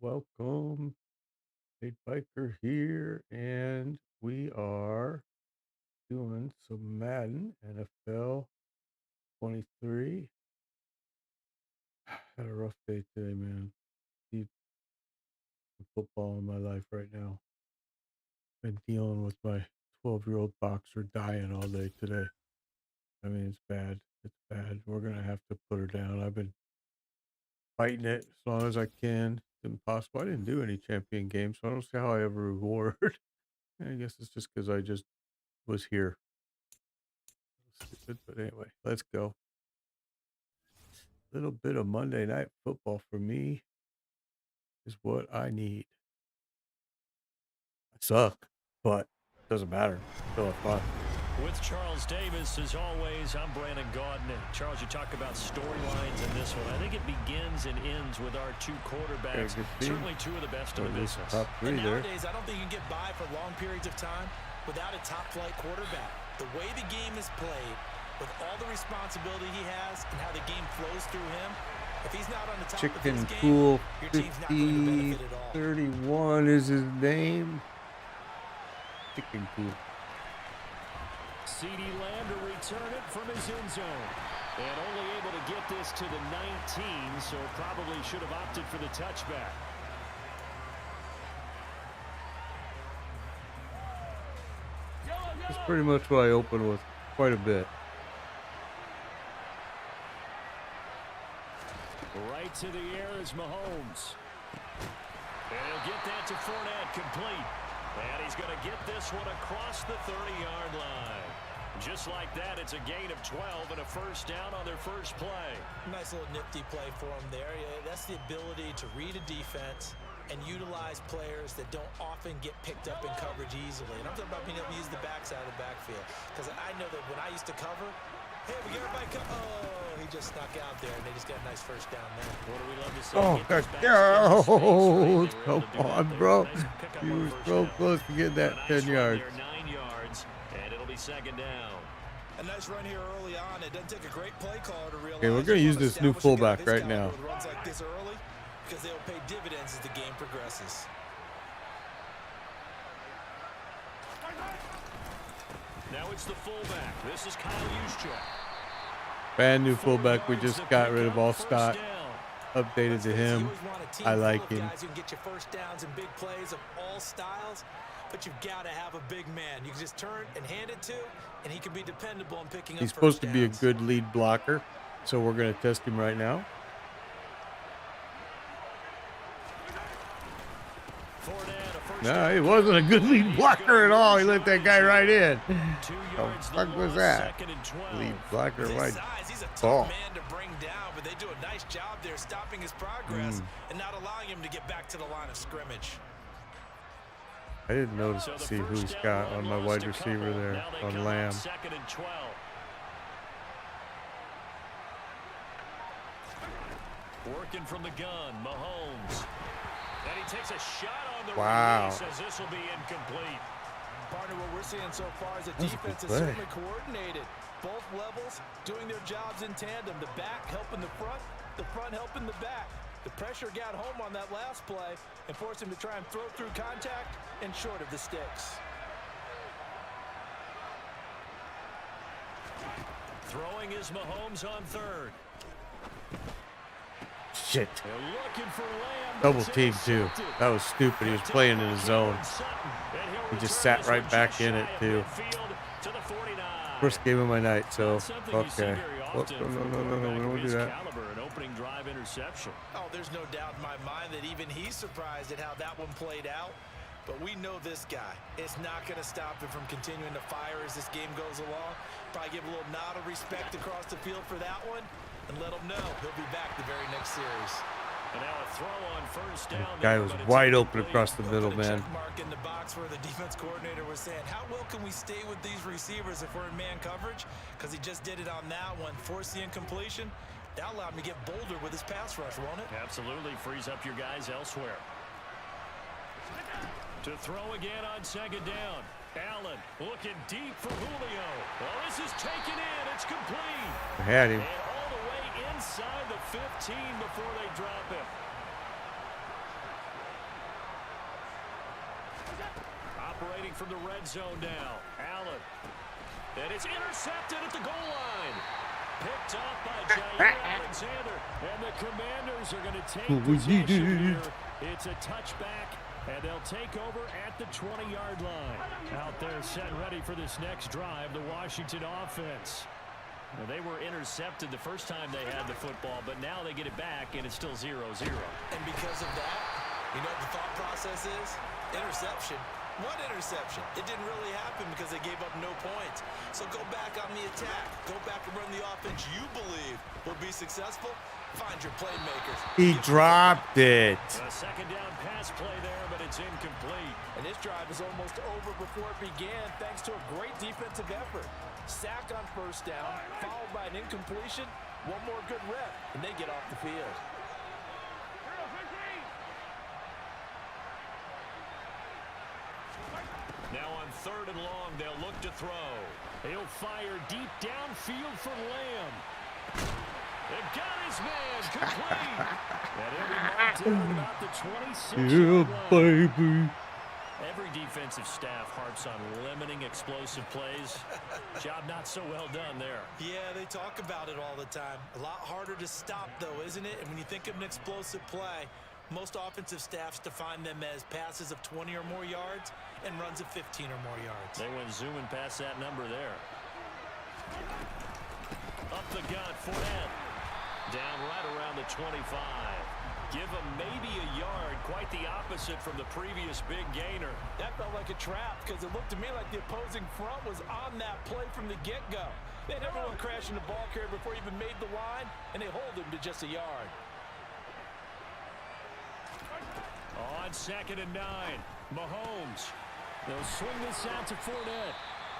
Welcome. Big Biker here, and we are doing some Madden NFL 23. Had a rough day today, man. Need some football in my life right now. Been dealing with my 12-year-old boxer dying all day today. I mean, it's bad. It's bad. We're going to have to put her down. I've been fighting it as long as I can. It's impossible. I didn't do any champion games, so I don't see how I ever reward. I guess it's just because I just was here. Stupid, but anyway, let's go. A little bit of Monday Night Football for me is what I need. I suck, but it doesn't matter. Still have fun. With Charles Davis, as always, I'm Brandon Gaudin. Charles, you talk about storylines in this one. I think it begins and ends with our two quarterbacks. Certainly two of the best in the business. Top three and there. Nowadays, I don't think you can get by for long periods of time without a top-flight quarterback. The way the game is played, with all the responsibility he has and how the game flows through him, if he's not on the top of his game, Cool your team's not going to benefit at all. 31 is his name. Chicken Cool. CeeDee Lamb to return it from his end zone. And only able to get this to the 19, so probably should have opted for the touchback. That's pretty much what I opened with, quite a bit. Right to the air is Mahomes. And he'll get that to Fournette, complete. And he's going to get this one across the 30-yard line. Just like that, it's a gain of 12 and a first down on their first play. Nice little nifty play for him there. Yeah, that's the ability to read a defense and utilize players that don't often get picked up in coverage easily. And I'm talking about being able to use the backside of the backfield. Because I know that when I used to cover, hey, we get everybody oh, he just snuck out there, and they just got a nice first down there. What do we love to see? Oh, God. Come on, bro. You were so close to getting that 10 yards. 9 yards, and it'll be second down. A nice run here early on. It doesn't take a great play caller to realize. Okay, we're going to use this new fullback right now. Runs like this early because they'll pay dividends as the game progresses. Now it's the fullback. This is Kyle Juszczyk. Brand new fullback. We just got rid of all stock. Updated to him. I like him. Guys who can get you first downs and big plays of all styles, but you've got to have a big man. You can just turn and hand it to, and he can be dependable in picking up. He's supposed to be a good lead blocker, so we're going to test him right now. No, he wasn't a good lead blocker at all. He let that guy right in. How the fuck was that? Lead blocker, right? He's a tough man to bring down, but they do a nice job there stopping his progress and not allowing him to get back to the line of scrimmage. I didn't notice to see who he's got on my wide receiver there on Lamb. Second and 12. Working from the gun, Mahomes. And he takes a shot on the release as this will be incomplete. Partner, what we're seeing so far is a defense is certainly coordinated. Both levels doing their jobs in tandem. The back helping the front helping the back. The pressure got home on that last play and forced him to try and throw through contact and short of the sticks. Throwing is Mahomes on third. Shit. Looking for Lamb. Double team, too. That was stupid. He was playing in his zone. He just sat right back in it, too. First game of my night, so, okay. Whoops, no, we don't do that. Oh, there's no doubt in my mind that even he's surprised at how that one played out. But we know this guy. It's not going to stop him from continuing to fire as this game goes along. Probably give a little nod of respect across the field for that one and let him know he'll be back the very next series. And now a throw on first down. Guy was wide open across the middle, man. Mark in the box where the defense coordinator was saying, how well can we stay with these receivers if we're in man coverage? Because he just did it on that one, forced the incompletion. That allowed him to get bolder with his pass rush, won't it? Absolutely. Frees up your guys elsewhere. To throw again on second down. Allen looking deep for Julio. Well, this is taken in. It's complete. I had him. And all the way inside the 15 before they drop him. operating from the red zone now. Allen. And it's intercepted at the goal line. Picked up by Jair Alexander. And the Commanders are going to take possession here. It's a touchback, and they'll take over at the 20-yard line. Out there set ready for this next drive, the Washington offense. Now, they were intercepted the first time they had the football, but now they get it back, and it's still 0-0. And because of that, you know what the thought process is? Interception. What interception? It didn't really happen because they gave up no points. So go back on the attack. Go back and run the offense you believe will be successful. Find your playmakers. He dropped it. A second down pass play there, but it's incomplete. And this drive is almost over before it began thanks to a great defensive effort. Sack on first down, followed by an incompletion. One more good rep, and they get off the field. Now on 3rd and long, they'll look to throw. He'll fire deep downfield for Lamb. They got his man complete. And he'll be marked down about the 26-yard line. Baby. Every defensive staff harps on limiting explosive plays. Job not so well done there. Yeah, they talk about it all the time. A lot harder to stop, though, isn't it? And when you think of an explosive play, most offensive staffs define them as passes of 20 or more yards and runs of 15 or more yards. They went zooming past that number there. Up the gut, Fournette. Down right around the 25. Give him maybe a yard, quite the opposite from the previous big gainer. That felt like a trap because it looked to me like the opposing front was on that play from the get-go. They had everyone crashing the ball carrier before he even made the line, and they hold him to just a yard. On 2nd and 9, Mahomes. They'll swing this out to Fournette.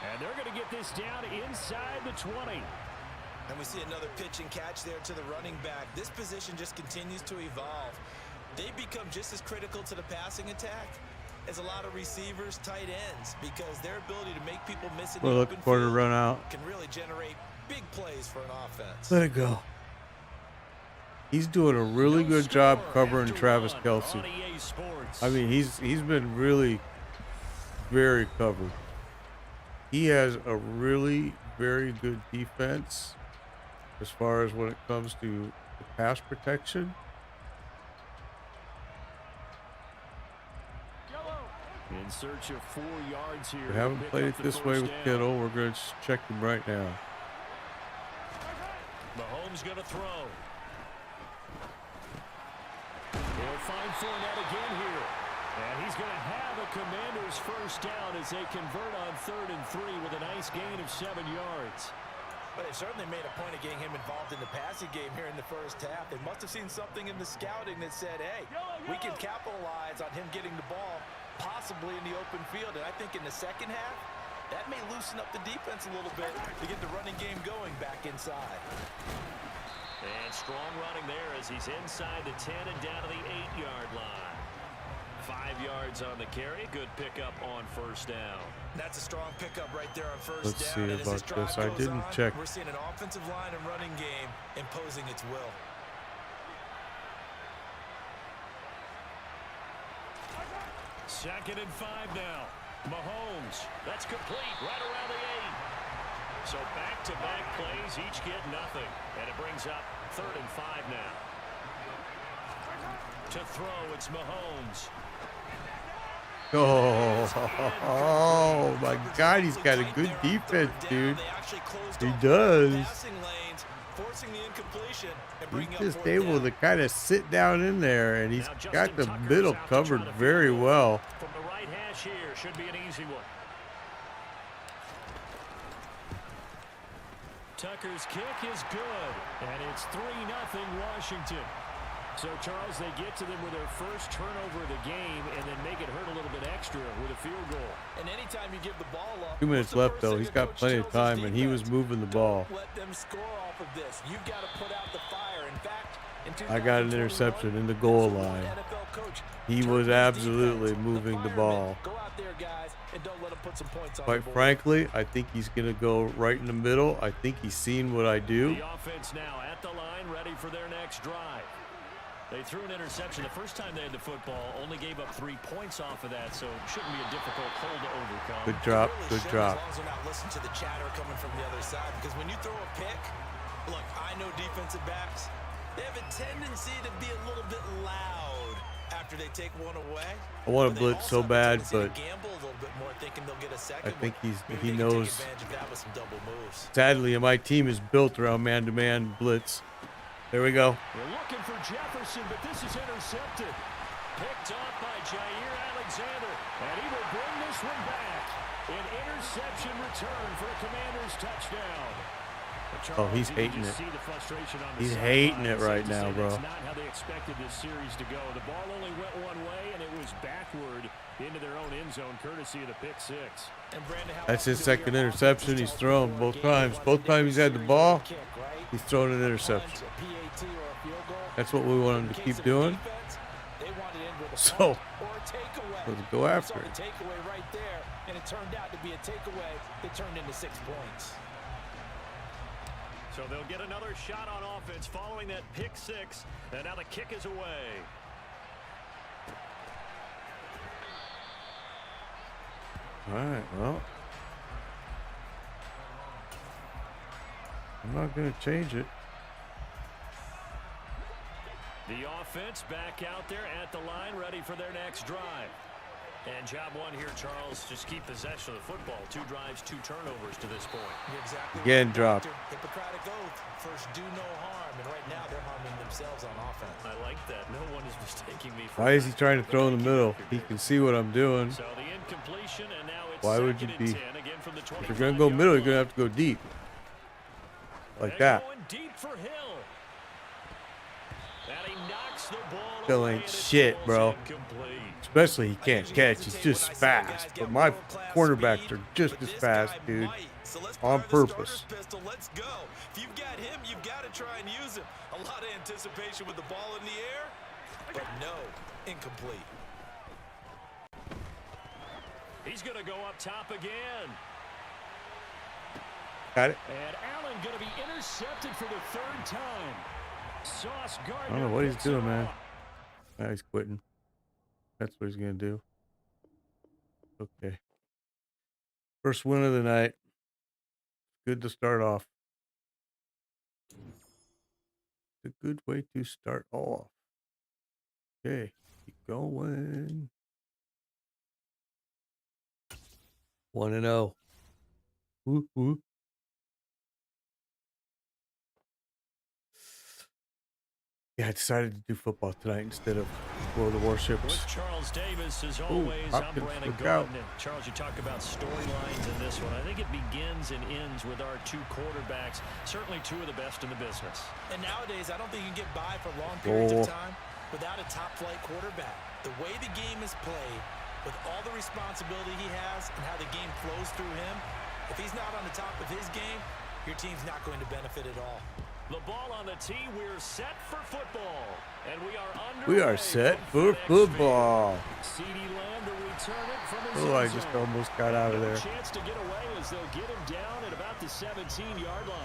And they're going to get this down inside the 20. And we see another pitch and catch there to the running back. This position just continues to evolve. They become just as critical to the passing attack as a lot of receivers, tight ends, because their ability to make people miss in the open quarter field run out. can really generate big plays for an offense. Let it go. He's doing a really good job covering Travis Kelce. I mean, he's been really very covered. He has a really very good defense as far as when it comes to the pass protection. In search of 4 yards here. We haven't played it this way with Kittle. We're going to check him right now. Mahomes going to throw. He'll find Fournette again here. And he's going to have a Commanders first down as they convert on 3rd and 3 with a nice gain of 7 yards. But they certainly made a point of getting him involved in the passing game here in the first half. They must have seen something in the scouting that said, hey, we can capitalize on him getting the ball possibly in the open field. And I think in the second half, that may loosen up the defense a little bit to get the running game going back inside. And strong running there as he's inside the 10 and down to the 8-yard line. 5 yards on the carry. Good pickup on first down. That's a strong pickup right there on first Let's down. see And about this. I didn't check. We're seeing an offensive line and running game imposing its will. Second and 5 now. Mahomes. That's complete right around the 8. So back-to-back plays, each get nothing. And it brings up 3rd and 5 now. To throw, it's Mahomes. Oh my God, he's got a good defense, dude. He does. He's just able to kind of sit down in there, and he's got the middle covered very well. From the right hash here, should be an easy one. Tucker's kick is good, and it's 3-0 Washington. So, Charles, they get to them with their first turnover of the game and then make it hurt a little bit extra with a field goal. And anytime you give the ball up, 2 minutes left, though. He's got plenty of time, and he was moving the ball. Let them score off of this. You've got to put out the fire. In fact, I got an interception in the goal line. He was absolutely moving the ball. Go out there, guys, and don't let them put some points on the Quite board. frankly, I think he's going to go right in the middle. I think he's seen what I do. The offense now at the line, ready for their next drive. They threw an interception the first time they had the football, only gave up 3 points off of that, so it shouldn't be a difficult hole to overcome. Good drop, Really good drop. As long as they're not listening to the chatter coming from the other side, because when you throw a pick, look, I know defensive backs, they have a tendency to be a little bit loud after they take one away. I want to blitz so bad, but I think he knows. Sadly, my team is built around man-to-man blitz. There we go. They're looking for Jefferson, but this is intercepted. Picked off by Jair Alexander, and he will bring this one back. An interception return for a Commanders touchdown. Oh, he's hating it. He's hating it right now, bro. That's not how they expected this series to go. The ball only went one way, and it was backward into their own end zone, courtesy of the pick six. That's his second interception he's thrown both times. Both times he's had the ball, he's thrown an interception. That's what we want him to keep doing. So, let's go after it. And it turned out to be a takeaway that turned into 6 points. So they'll get another shot on offense following that pick six, and now the kick is away. All right, well, I'm not going to change it. The offense back out there at the line, ready for their next drive. And job one here, Charles, just keep possession of the football. 2 drives, 2 turnovers to this point. Exactly. Again, drop. Hippocratic oath. First, do no harm. And right now, they're harming themselves on offense. I like that. No one is mistaking me for Why is he trying to throw in the middle? He can see what I'm doing. So the incompletion, and now it's why would you be? Again from the If you're going to go middle, you're going to have to go deep. Like that. Going deep for Hill. And he knocks the ball Hill away, ain't and it shit, falls bro. incomplete. Especially he can't catch. He's just fast. But my cornerbacks are just as fast, dude. On purpose. Let's go. If you've got him, you've got to try and use him. A lot of anticipation with the ball in the air, but no, incomplete. He's going to go up top again. Got it. And Allen going to be intercepted for the 3rd time. Sauce Gardner. I don't know what he's doing, man. Now he's quitting. That's what he's going to do. Okay. First win of the night. Good to start off. It's a good way to start off. Okay. Keep going. 1-0. Whoop, whoop. Yeah, I decided to do football tonight instead of World of Warships. With Charles Davis, as always, I'm Brandon Gordon. Charles, you talk about storylines in this one. I think it begins and ends with our 2 quarterbacks, certainly 2 of the best in the business. And nowadays, I don't think you can get by for long periods of time without a top-flight quarterback. The way the game is played, with all the responsibility he has and how the game flows through him, if he's not on the top of his game, your team's not going to benefit at all. The ball on the tee, we're set for football. And we are underway. We are set for football. CeeDee Lamb to return it from his I just almost got out of there. Chance to get away as they'll get him down at about the 17-yard line.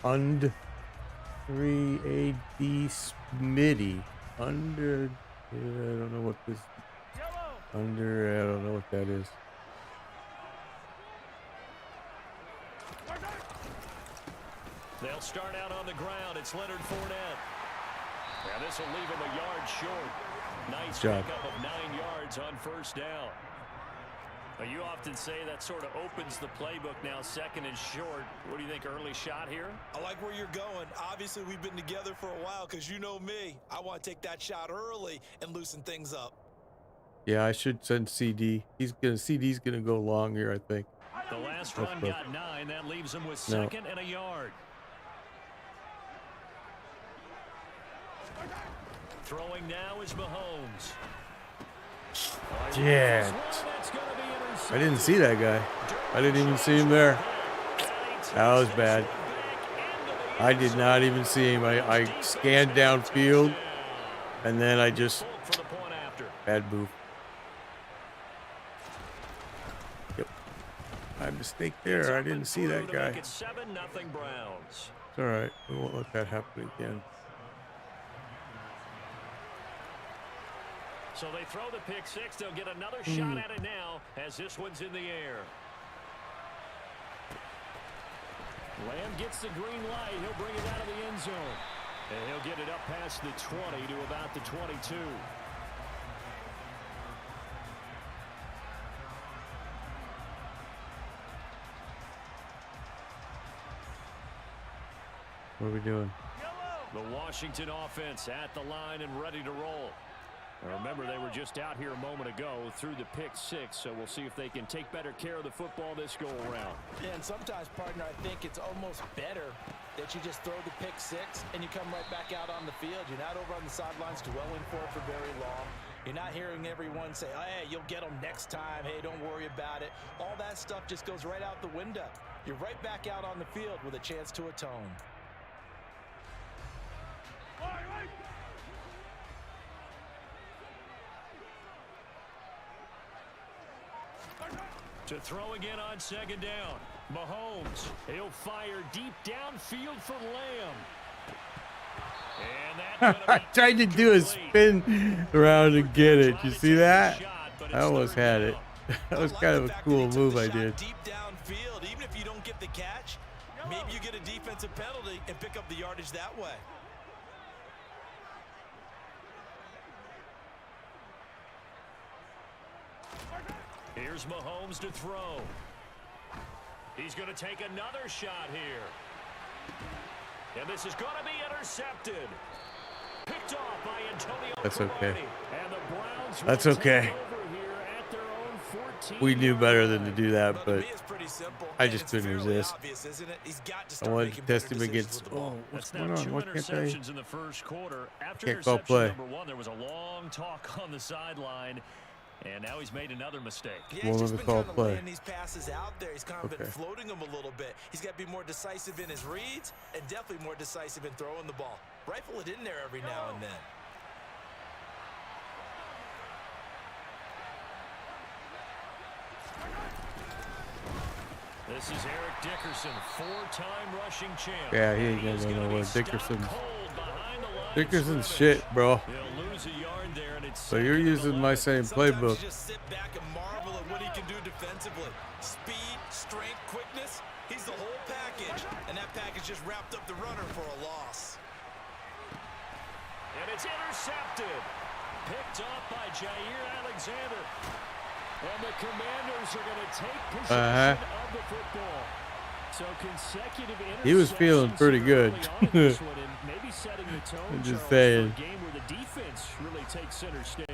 Und 3AD Smitty. Under. I don't know what this. Under. I don't know what that is. They'll start out on the ground. It's Leonard Fournette. Yeah, this will leave him a yard short. Nice pickup of 9 yards on first down. Now, you often say that sort of opens the playbook now, 2nd and short. What do you think, early shot here? I like where you're going. Obviously, we've been together for a while because you know me. I want to take that shot early and loosen things up. Yeah, I should send CD. CD's gonna go long here, I think. The last run got 9. That leaves him with 2nd and a yard. Throwing now is Mahomes. Yeah. I didn't see that guy. I didn't even see him there. That was bad. I did not even see him. I scanned downfield, and then I just... Bad move. mistake there. I didn't see that guy. It's 7-0 Browns. It's all right. We won't let that happen again. So they throw the pick six. They'll get another shot at it now as this one's in the air. Lamb gets the green light. He'll bring it out of the end zone. And he'll get it up past the 20 to about the 22. What are we doing? The Washington offense at the line and ready to roll. Remember, they were just out here a moment ago through the pick six, so we'll see if they can take better care of the football this go-around. Yeah, and sometimes, partner, I think it's almost better that you just throw the pick six and you come right back out on the field. You're not over on the sidelines dwelling for it for very long. You're not hearing everyone say, oh, hey, you'll get them next time. Hey, don't worry about it. All that stuff just goes right out the window. You're right back out on the field with a chance to atone. To throw again on second down. Mahomes, he'll fire deep downfield for Lamb. And I tried to do a spin around and get it. You see that? I almost had it. That was kind of a cool move I did. Deep downfield, even if you don't get the catch, maybe you get a defensive penalty and pick up the yardage that way. Here's Mahomes to throw. He's going to take another shot here. And this is going to be intercepted. Picked off by Antonio. That's okay. And the Browns That's okay. We knew better than to do that, but I just couldn't resist. I wanted to test him against. Oh, what's going on? What can't I? In the first quarter. After Can't call play. Number one, there was a long talk on the sideline. And now he's made another mistake. Yeah, he's just been kind of laying these passes out there. He's kind of been floating them a little bit. He's got to be more decisive in his reads and definitely more decisive in throwing the ball. Rifle it in there every now and then. This is Eric Dickerson, four-time rushing champ. Yeah, he ain't gonna go nowhere. Dickerson's shit, bro. So you're using my same playbook. Just sit back and marvel at what he can do defensively. Speed, strength, quickness. He's the whole package, and that package just wrapped up the runner for a loss. And it's intercepted. Picked off by Jair Alexander. And the Commanders are going to take possession of the football. So consecutive he was feeling pretty good. Maybe setting the tone, I'm just saying. For a game where the defense really takes center stage.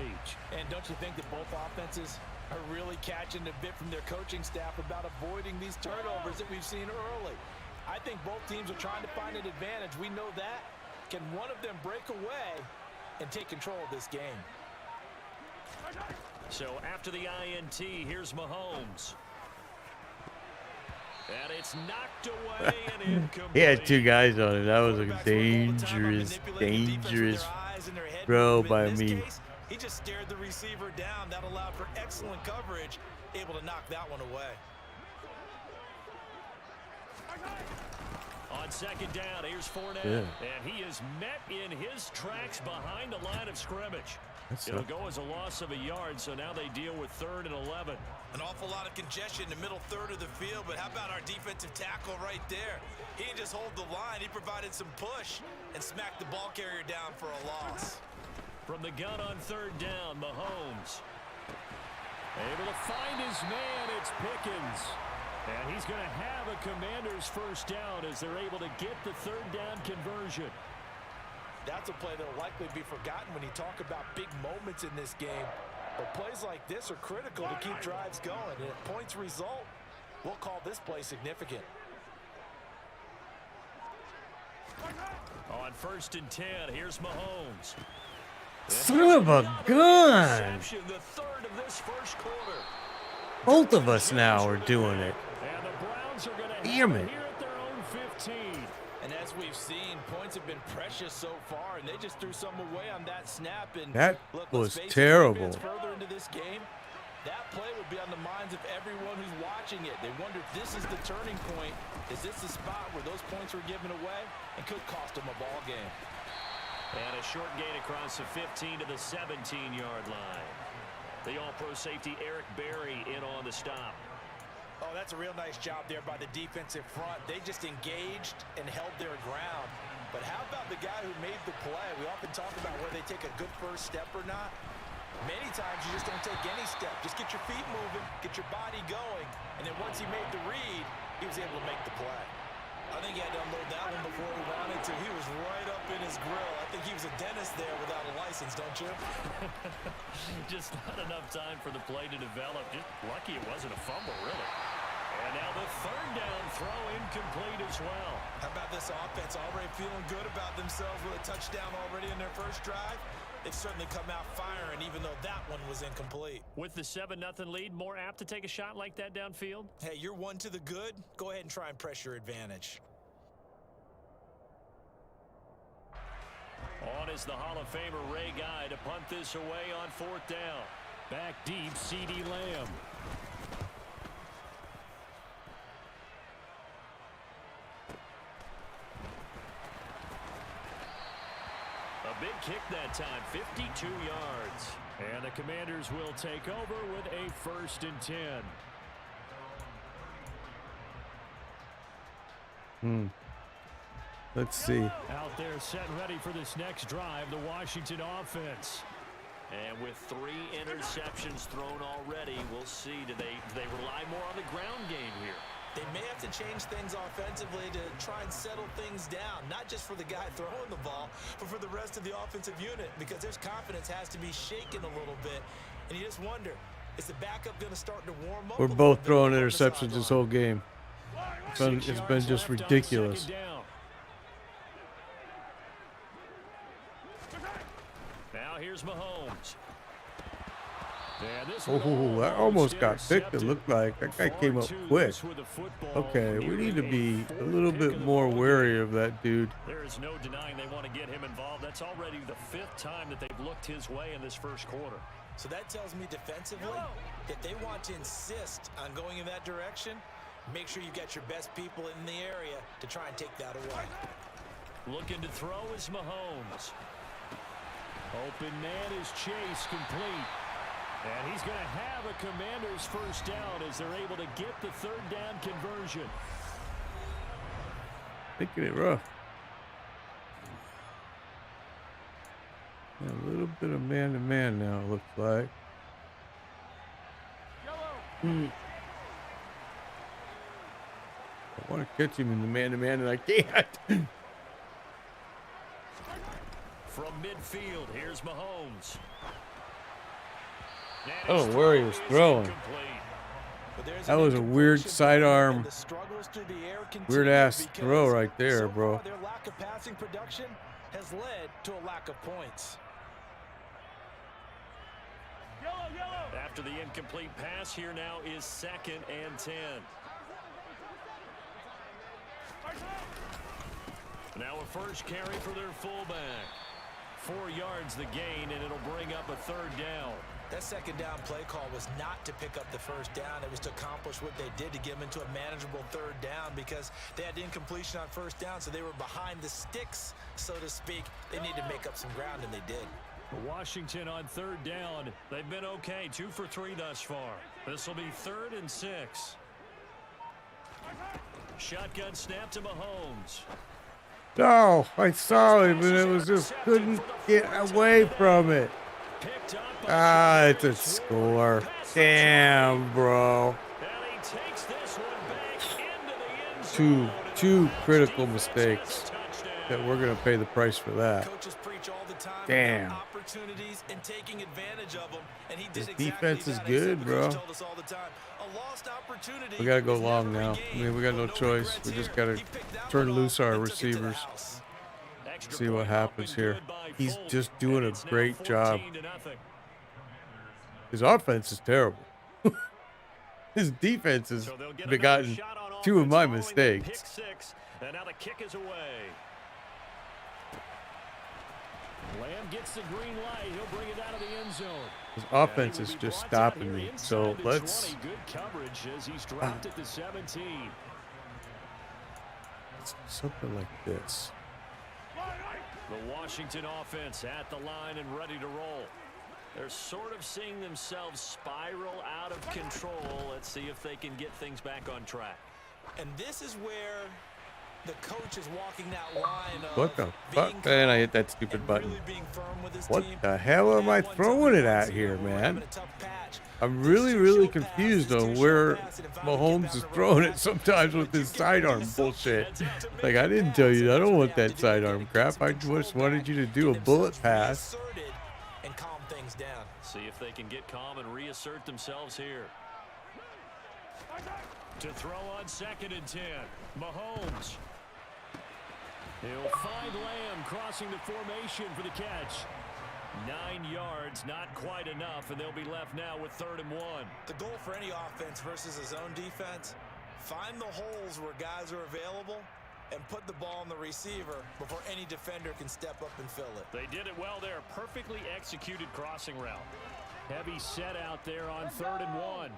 And don't you think that both offenses are really catching a bit from their coaching staff about avoiding these turnovers that we've seen early? I think both teams are trying to find an advantage. We know that. Can one of them break away and take control of this game? So after the INT, here's Mahomes. And it's knocked away and incomplete. He had two guys on it. That was a dangerous throw by me. He just stared the receiver down. That allowed for excellent coverage, able to knock that one away. On second down, here's Fournette. Yeah. And he is met in his tracks behind the line of scrimmage. It'll go as a loss of a yard, so now they deal with 3rd and 11. An awful lot of congestion in the middle third of the field, but how about our defensive tackle right there? He didn't just hold the line. He provided some push and smacked the ball carrier down for a loss. From the gun on 3rd down, Mahomes. Able to find his man, it's Pickens. And he's going to have a Commander's first down as they're able to get the 3rd down conversion. That's a play that will likely be forgotten when you talk about big moments in this game. But plays like this are critical to keep drives going. And if points result, we'll call this play significant. On 1st and 10, here's Mahomes. Son of a gun! The 3rd of this first quarter. Both of us now are doing it. And the Browns are going to damn it. here at their own 15. And as we've seen, points have been precious so far, and they just threw some away on that snap. And that look, was terrible. Further into this game, That play will be on the minds of everyone who's watching it. They wonder if this is the turning point. Is this the spot where those points were given away and could cost them a ball game? And a short gain across the 15 to the 17-yard line. The all-pro safety Eric Berry in on the stop. Oh, that's a real nice job there by the defensive front. They just engaged and held their ground. But how about the guy who made the play? We often talk about whether they take a good first step or not. Many times you just don't take any step. Just get your feet moving, get your body going, and then once he made the read, he was able to make the play. I think he had to unload that one before he wanted to. He was right up in his grill. I think he was a dentist there without a license, don't you? Just not enough time for the play to develop. Just lucky it wasn't a fumble, really. And now the third down throw incomplete as well. How about this offense already feeling good about themselves with a touchdown already in their first drive? They've certainly come out firing, even though that one was incomplete. With the 7-0 lead, more apt to take a shot like that downfield? Hey, you're one to the good. Go ahead and try and press your advantage. On is the Hall of Famer Ray Guy to punt this away on 4th down. Back deep, CeeDee Lamb. A big kick that time, 52 yards. And the Commanders will take over with a 1st and 10. Let's see. Out there set and ready for this next drive, the Washington offense. And with 3 interceptions thrown already, we'll see. Do they rely more on the ground game here? They may have to change things offensively to try and settle things down, not just for the guy throwing the ball, but for the rest of the offensive unit, because their confidence has to be shaken a little bit. And you just wonder, is the backup going to start to warm up? We're both throwing interceptions this whole game. It's been just ridiculous. Now here's Mahomes. Oh, that almost got picked, it looked like. That guy came up quick. Okay, we need to be a little bit more wary of that dude. There is no denying they want to get him involved. That's already the 5th time that they've looked his way in this first quarter. So that tells me defensively, if they want to insist on going in that direction, make sure you've got your best people in the area to try and take that away. Looking to throw is Mahomes. Open man is Chase, complete. And he's going to have a Commander's first down as they're able to get the 3rd down conversion. Taking it rough. Yeah, a little bit of man-to-man now, it looks like. I want to catch him in the man-to-man, and I can't. From midfield, here's Mahomes. I don't know where he was throwing. That was a weird sidearm, weird-ass throw right there, bro. Their lack of passing production has led to a lack of points. After the incomplete pass, here now is 2nd and 10. Now a first carry for their fullback. 4 yards the gain, and it'll bring up a 3rd down. That 2nd down play call was not to pick up the 1st down. It was to accomplish what they did to get them into a manageable 3rd down because they had incompletion on 1st down, so they were behind the sticks, so to speak. They needed to make up some ground, and they did. Washington on 3rd down. They've been okay, 2 for 3 thus far. This will be 3rd and 6. Shotgun snap to Mahomes. No, I saw him, and it was just couldn't get away from it. Ah, it's a score. Damn, bro. Two critical mistakes that we're going to pay the price for that. Damn. This defense is good, bro. We got to go long now. I mean, we got no choice. We just got to turn loose our receivers. See what happens here. He's just doing a great job. His offense is terrible. His defense has begotten 2 of my mistakes. And now the kick is away. Lamb gets the green light. He'll bring it out of the end zone. His offense is just stopping me. So let's. Good coverage as he's dropped at the 17. Something like this. The Washington offense at the line and ready to roll. They're sort of seeing themselves spiral out of control. Let's see if they can get things back on track. And this is where the coach is walking that line of What the fuck? Man, I hit that stupid button. Really being firm with his What team. the hell am I throwing it at here, man? I'm really confused on where Mahomes is throwing it sometimes with his sidearm bullshit. Like, I didn't tell you, I don't want that sidearm crap. I just wanted you to do a bullet pass. And calm things down. See if they can get calm and reassert themselves here. To throw on 2nd and 10. Mahomes. He'll find Lamb crossing the formation for the catch. 9 yards, not quite enough, and they'll be left now with 3rd and 1. The goal for any offense versus his own defense, find the holes where guys are available and put the ball on the receiver before any defender can step up and fill it. They did it well there. Perfectly executed crossing route. Heavy set out there on 3rd and 1.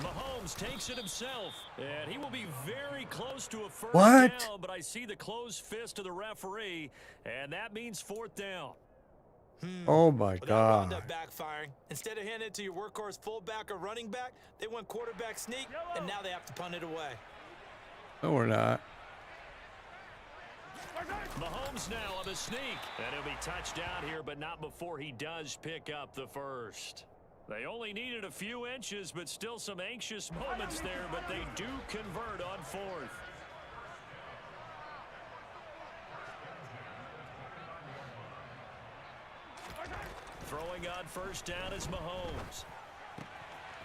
Mahomes takes it himself, and he will be very close to a first down, but I see the closed fist of the referee, and that means 4th down. Oh my God. That backfiring. Instead of handing it to your workhorse fullback or running back, they went quarterback sneak, and now they have to punt it away. No, we're not. Mahomes now on the sneak, and he'll be touched down here, but not before he does pick up the first. They only needed a few inches, but still some anxious moments there, but they do convert on 4th. Throwing on 1st down is Mahomes.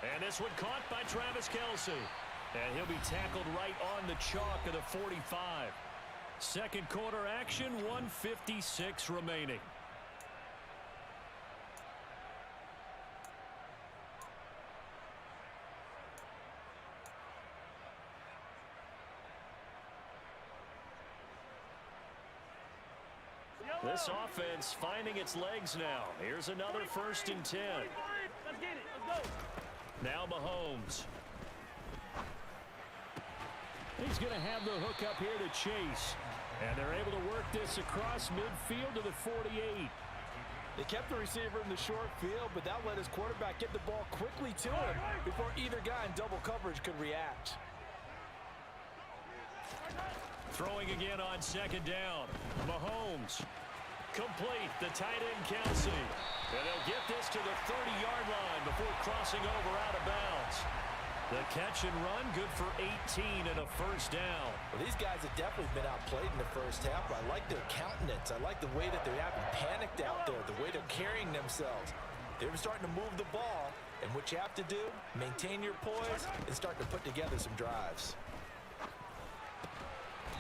And this one caught by Travis Kelce. And he'll be tackled right on the chalk of the 45. 2nd quarter action, 1:56 remaining. This offense finding its legs now. Here's another 1st and 10. Let's get it. Let's go. Now Mahomes. He's going to have the hook up here to Chase. And they're able to work this across midfield to the 48. They kept the receiver in the short field, but that let his quarterback get the ball quickly to him before either guy in double coverage could react. Throwing again on 2nd down. Mahomes. Complete. The tight end Kelce. And they'll get this to the 30-yard line before crossing over out of bounds. The catch and run, good for 18 and a 1st down. Well, these guys have definitely been outplayed in the first half. I like their countenance. I like the way that they haven't panicked out there, the way they're carrying themselves. They're starting to move the ball, and what you have to do, maintain your poise and start to put together some drives.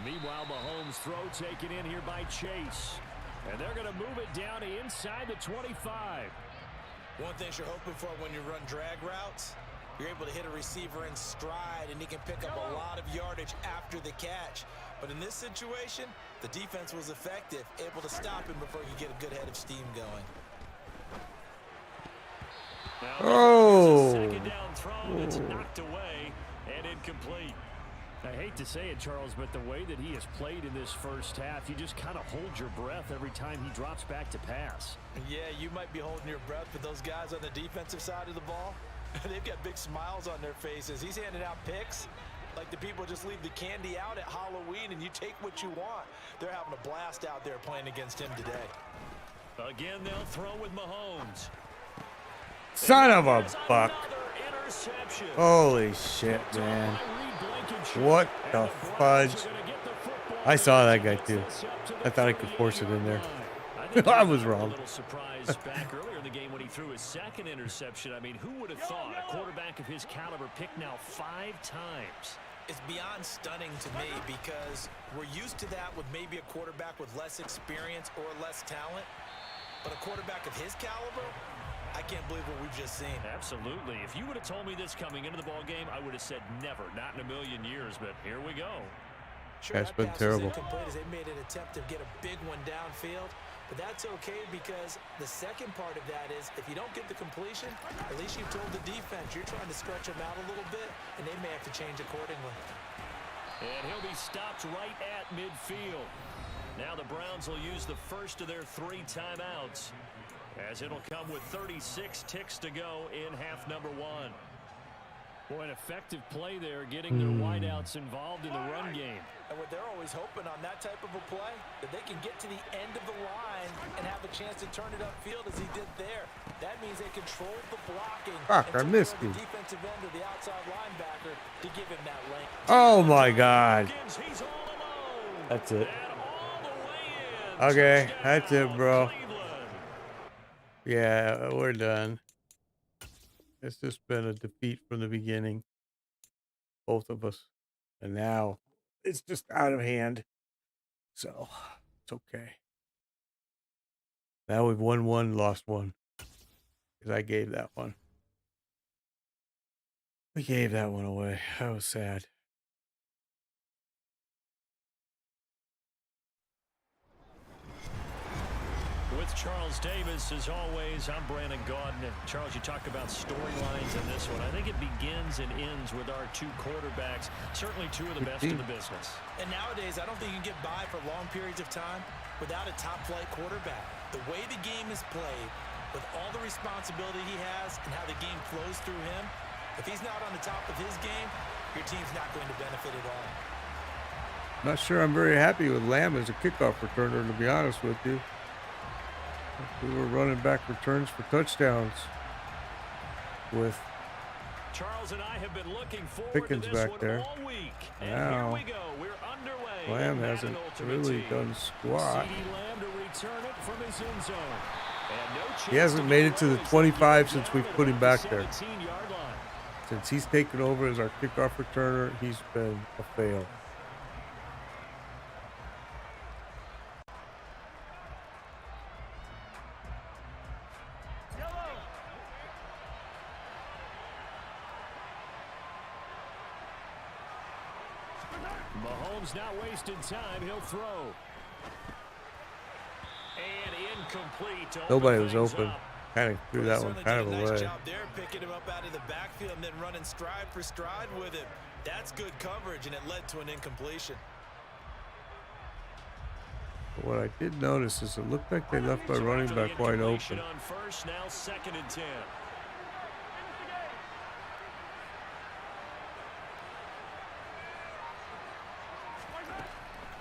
Meanwhile, Mahomes' throw taken in here by Chase. And they're going to move it down to inside the 25. One thing you're hoping for when you run drag routes, you're able to hit a receiver in stride, and he can pick up a lot of yardage after the catch. But in this situation, the defense was effective, able to stop him before he could get a good head of steam going. Now, second down throw that's knocked away and incomplete. I hate to say it, Charles, but the way that he has played in this first half, you just kind of hold your breath every time he drops back to pass. Yeah, you might be holding your breath, but those guys on the defensive side of the ball, they've got big smiles on their faces. He's handing out picks like the people just leave the candy out at Halloween and you take what you want. They're having a blast out there playing against him today. Again, they'll throw with Mahomes. Son of a buck. Holy shit, man. What the fudge? I saw that guy too. I thought I could force it in there. I was wrong. A little surprise back earlier in the game when he threw his 2nd interception. I mean, who would have thought a quarterback of his caliber picked now 5 times? It's beyond stunning to me because we're used to that with maybe a quarterback with less experience or less talent. But a quarterback of his caliber, I can't believe what we've just seen. Absolutely. If you would have told me this coming into the ball game, I would have said never, not in a million years, but here we go. Sure, That's that been pass terrible. was incomplete as they made an attempt to get a big one downfield. But that's okay because the second part of that is if you don't get the completion, at least you've told the defense you're trying to stretch them out a little bit, and they may have to change accordingly. And he'll be stopped right at midfield. Now the Browns will use the first of their 3 timeouts, as it'll come with 36 ticks to go in half number 1. Boy, an effective play there, getting their wideouts involved in the run game. And what they're always hoping on that type of a play, that they can get to the end of the line and have a chance to turn it upfield as he did there. That means they control the blocking. Fuck, I missed the you. defensive end or the outside linebacker to give him that lane. Oh my God. He's all alone. That's it. And all the way in. Okay, Touchdown, that's it, bro. Cleveland. Yeah, we're done. It's just been a defeat from the beginning. Both of us. And now it's just out of hand. So it's okay. Now we've won 1, lost 1. Because I gave that one. We gave that one away. That was sad. With Charles Davis, as always, I'm Brandon Gaudin. And Charles, you talk about storylines in this one. I think it begins and ends with our 2 quarterbacks, certainly 2 of the best in the business. And nowadays, I don't think you can get by for long periods of time without a top-flight quarterback. The way the game is played, with all the responsibility he has and how the game flows through him, if he's not on the top of his game, your team's not going to benefit at all. Not sure I'm very happy with Lamb as a kickoff returner, to be honest with you. We were running back returns for touchdowns with Charles and I have been looking forward Pickens to this back one there. all week. And Now, here we go. We're underway. Lamb in Madden hasn't Ultimate really Team. done squat. CeeDee Lamb to return it from his end zone. And no He chance hasn't to made get it to the away. 25 He's since down we've at put him about back the there. 17-yard line. Since he's taken over as our kickoff returner, he's been a fail. Mahomes not wasting time. He'll throw. And incomplete. to Nobody open was things open. up. Kind of threw that one kind of Nice away. job there, picking him up out of the backfield and then running stride for stride with him. That's good coverage, and it led to an incompletion. But what I did notice is it looked like they left our So running after the back wide incompletion open. on first, now 2nd and 10.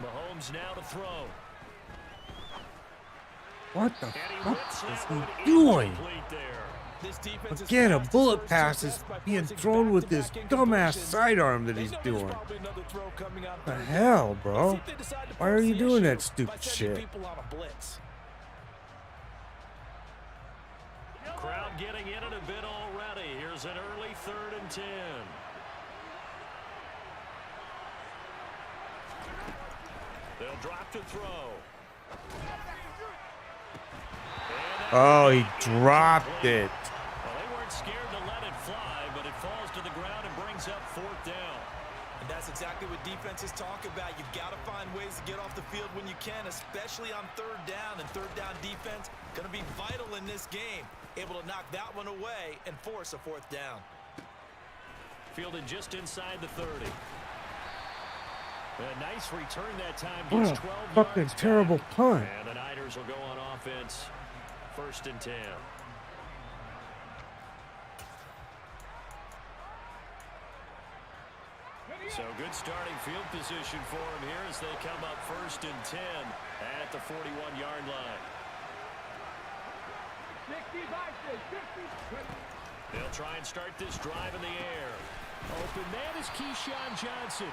Mahomes now to throw. What the And he fuck whips is that he one doing? incomplete there. This defense Again, a is bullet pass is being thrown with this dumbass sidearm that They he's know there's doing. probably another throw coming out The there. hell, Let's see bro? if they decide to Why are force you the doing that issue stupid by sending shit? people on a blitz. Crowd getting in it a bit already. Here's an early 3rd and 10. They'll drop to throw. Oh, he dropped it. Well, they weren't scared to let it fly, but it falls to the ground and brings up 4th down. And that's exactly what defenses talk about. You've got to find ways to get off the field when you can, especially on 3rd down. And 3rd down defense going to be vital in this game. Able to knock that one away and force a 4th down. Fielded just inside the 30. A nice return that time. What Gets a 12 fucking yards terrible back. punt. And the Niners will go on offense. 1st and 10. So good starting field position for him here as they come up 1st and 10 at the 41-yard line. They'll try and start this drive in the air. Open man is Keyshawn Johnson.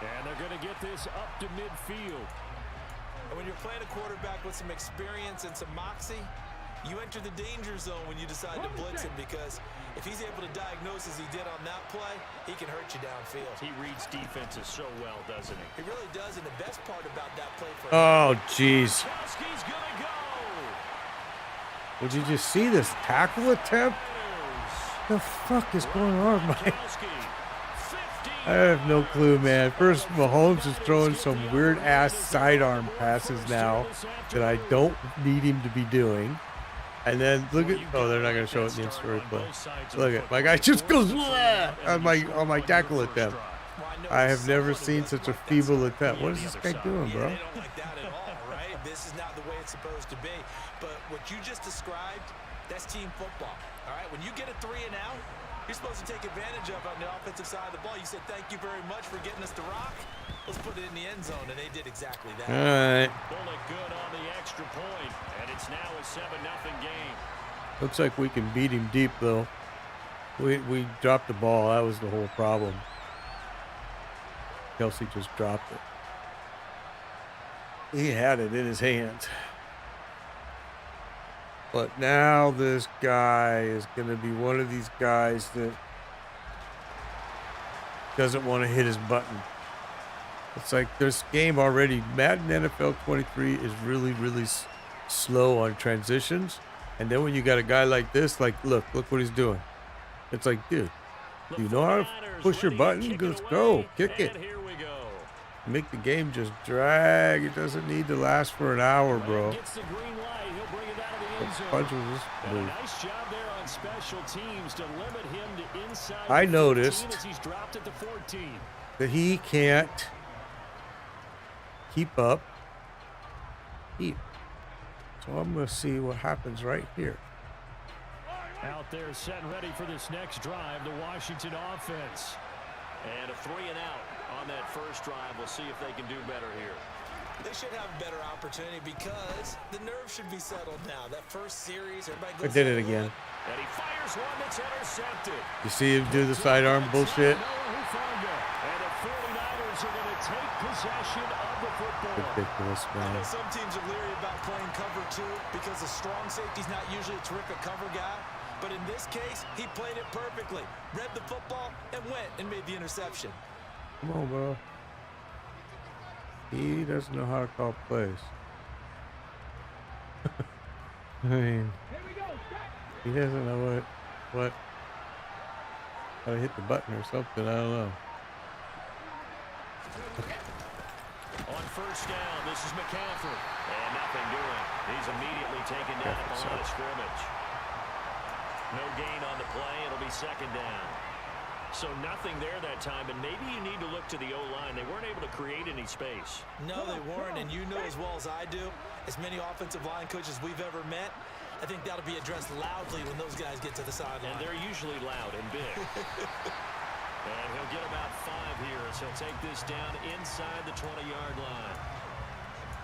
And they're going to get this up to midfield. And when you're playing a quarterback with some experience and some moxie, you enter the danger zone when you decide to blitz him, because if he's able to diagnose as he did on that play, he can hurt you downfield. He reads defenses so well, doesn't he? He really does, and the best part about that play for Oh, jeez. Kowski's gonna go. Would you just see this tackle attempt? The fuck is going on, Mike? Kowski, 50 I have no clue, man. First, Mahomes is throwing some weird-ass sidearm passes now that I don't need him to be doing. And then look at, oh, they're not going to show it in the instant replay. Look at, my guy just goes on my tackle attempt. I have never seen such a feeble attempt. What is this guy doing, bro? They don't like that at all, right? This is not the way it's supposed to be. But what you just described, that's team football, all right? When you get a 3 and out, you're supposed to take advantage of it on the offensive side of the ball. You said, thank you very much for getting us to rock. Let's put it in the end zone, and they did exactly that. All right. Bullet good on the extra point, and it's now a 7-0 game. Looks like we can beat him deep, though. We dropped the ball. That was the whole problem. Kelsey just dropped it. He had it in his hands. But now this guy is going to be one of these guys that doesn't want to hit his button. It's like this game already, Madden NFL 23 is really, really slow on transitions. And then when you got a guy like this, like, look what he's doing. It's like, dude, do you know how to push your button? Let's go, kick it. Make the game just drag. It doesn't need to last for an hour, bro. Nice job there on special teams to limit him to inside. I noticed that he can't keep up. So I'm going to see what happens right here. Out there set and ready for this next drive, the Washington offense. And a 3 and out on that first drive. We'll see if they can do better here. They should have a better opportunity because the nerves should be settled now. That first series, everybody goes. I did it again. And he fires one that's intercepted. You see him do the sidearm bullshit? And the 49ers are going to take possession of the football. Ridiculous, I man. know some teams are leery about playing cover 2 because the strong safety's not usually a terrific cover guy. But in this case, he played it perfectly. Read the football and went and made the interception. Come on, bro. He doesn't know how to call plays. I mean, he doesn't know what how to hit the button or something. I don't know. Okay. On first down, this is McCaffrey. And nothing doing. He's immediately taken down at the line of scrimmage. No gain on the play. It'll be second down. So nothing there that time, and maybe you need to look to the O-line. They weren't able to create any space. No, they weren't, and you know as well as I do, as many offensive line coaches we've ever met, I think that'll be addressed loudly when those guys get to the sideline. And they're usually loud and big. And he'll get about 5 here as he'll take this down inside the 20-yard line.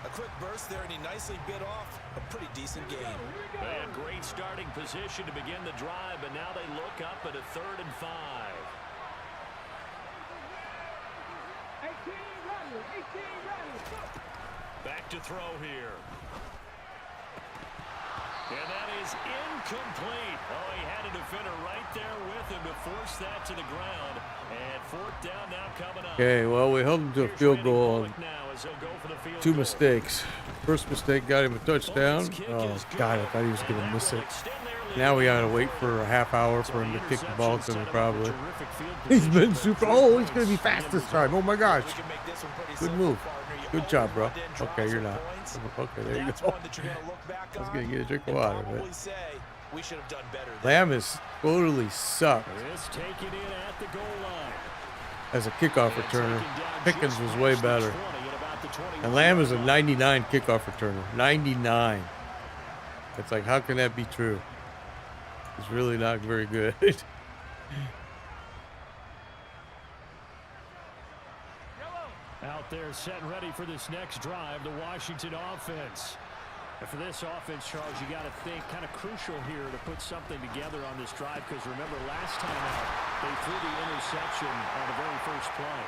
A quick burst there, and he nicely bit off a pretty decent game. They had great starting position to begin the drive, but now they look up at a 3rd and 5. Back to throw here. And that is incomplete. Oh, he had a defender right there with him to force that to the ground. And 4th down now coming up. Okay, well, we held him to a field goal on 2 mistakes. First mistake got him a touchdown. Oh, God, I thought he was going to miss it. Now we got to wait for a half hour for him to kick the ball to me, probably. He's been super. Oh, he's going to be fast this time. Oh, my gosh. Good move. Good job, bro. Okay, you're not. Okay, there you go. I was going to get a drink of water, but Lamb has totally sucked as a kickoff returner. Pickens was way better. And Lamb is a 99 kickoff returner. 99. It's like, how can that be true? He's really not very good. Out there set and ready for this next drive, the Washington offense. And for this offense, Charles, you got to think kind of crucial here to put something together on this drive, because remember last time out, they threw the interception on the very first play.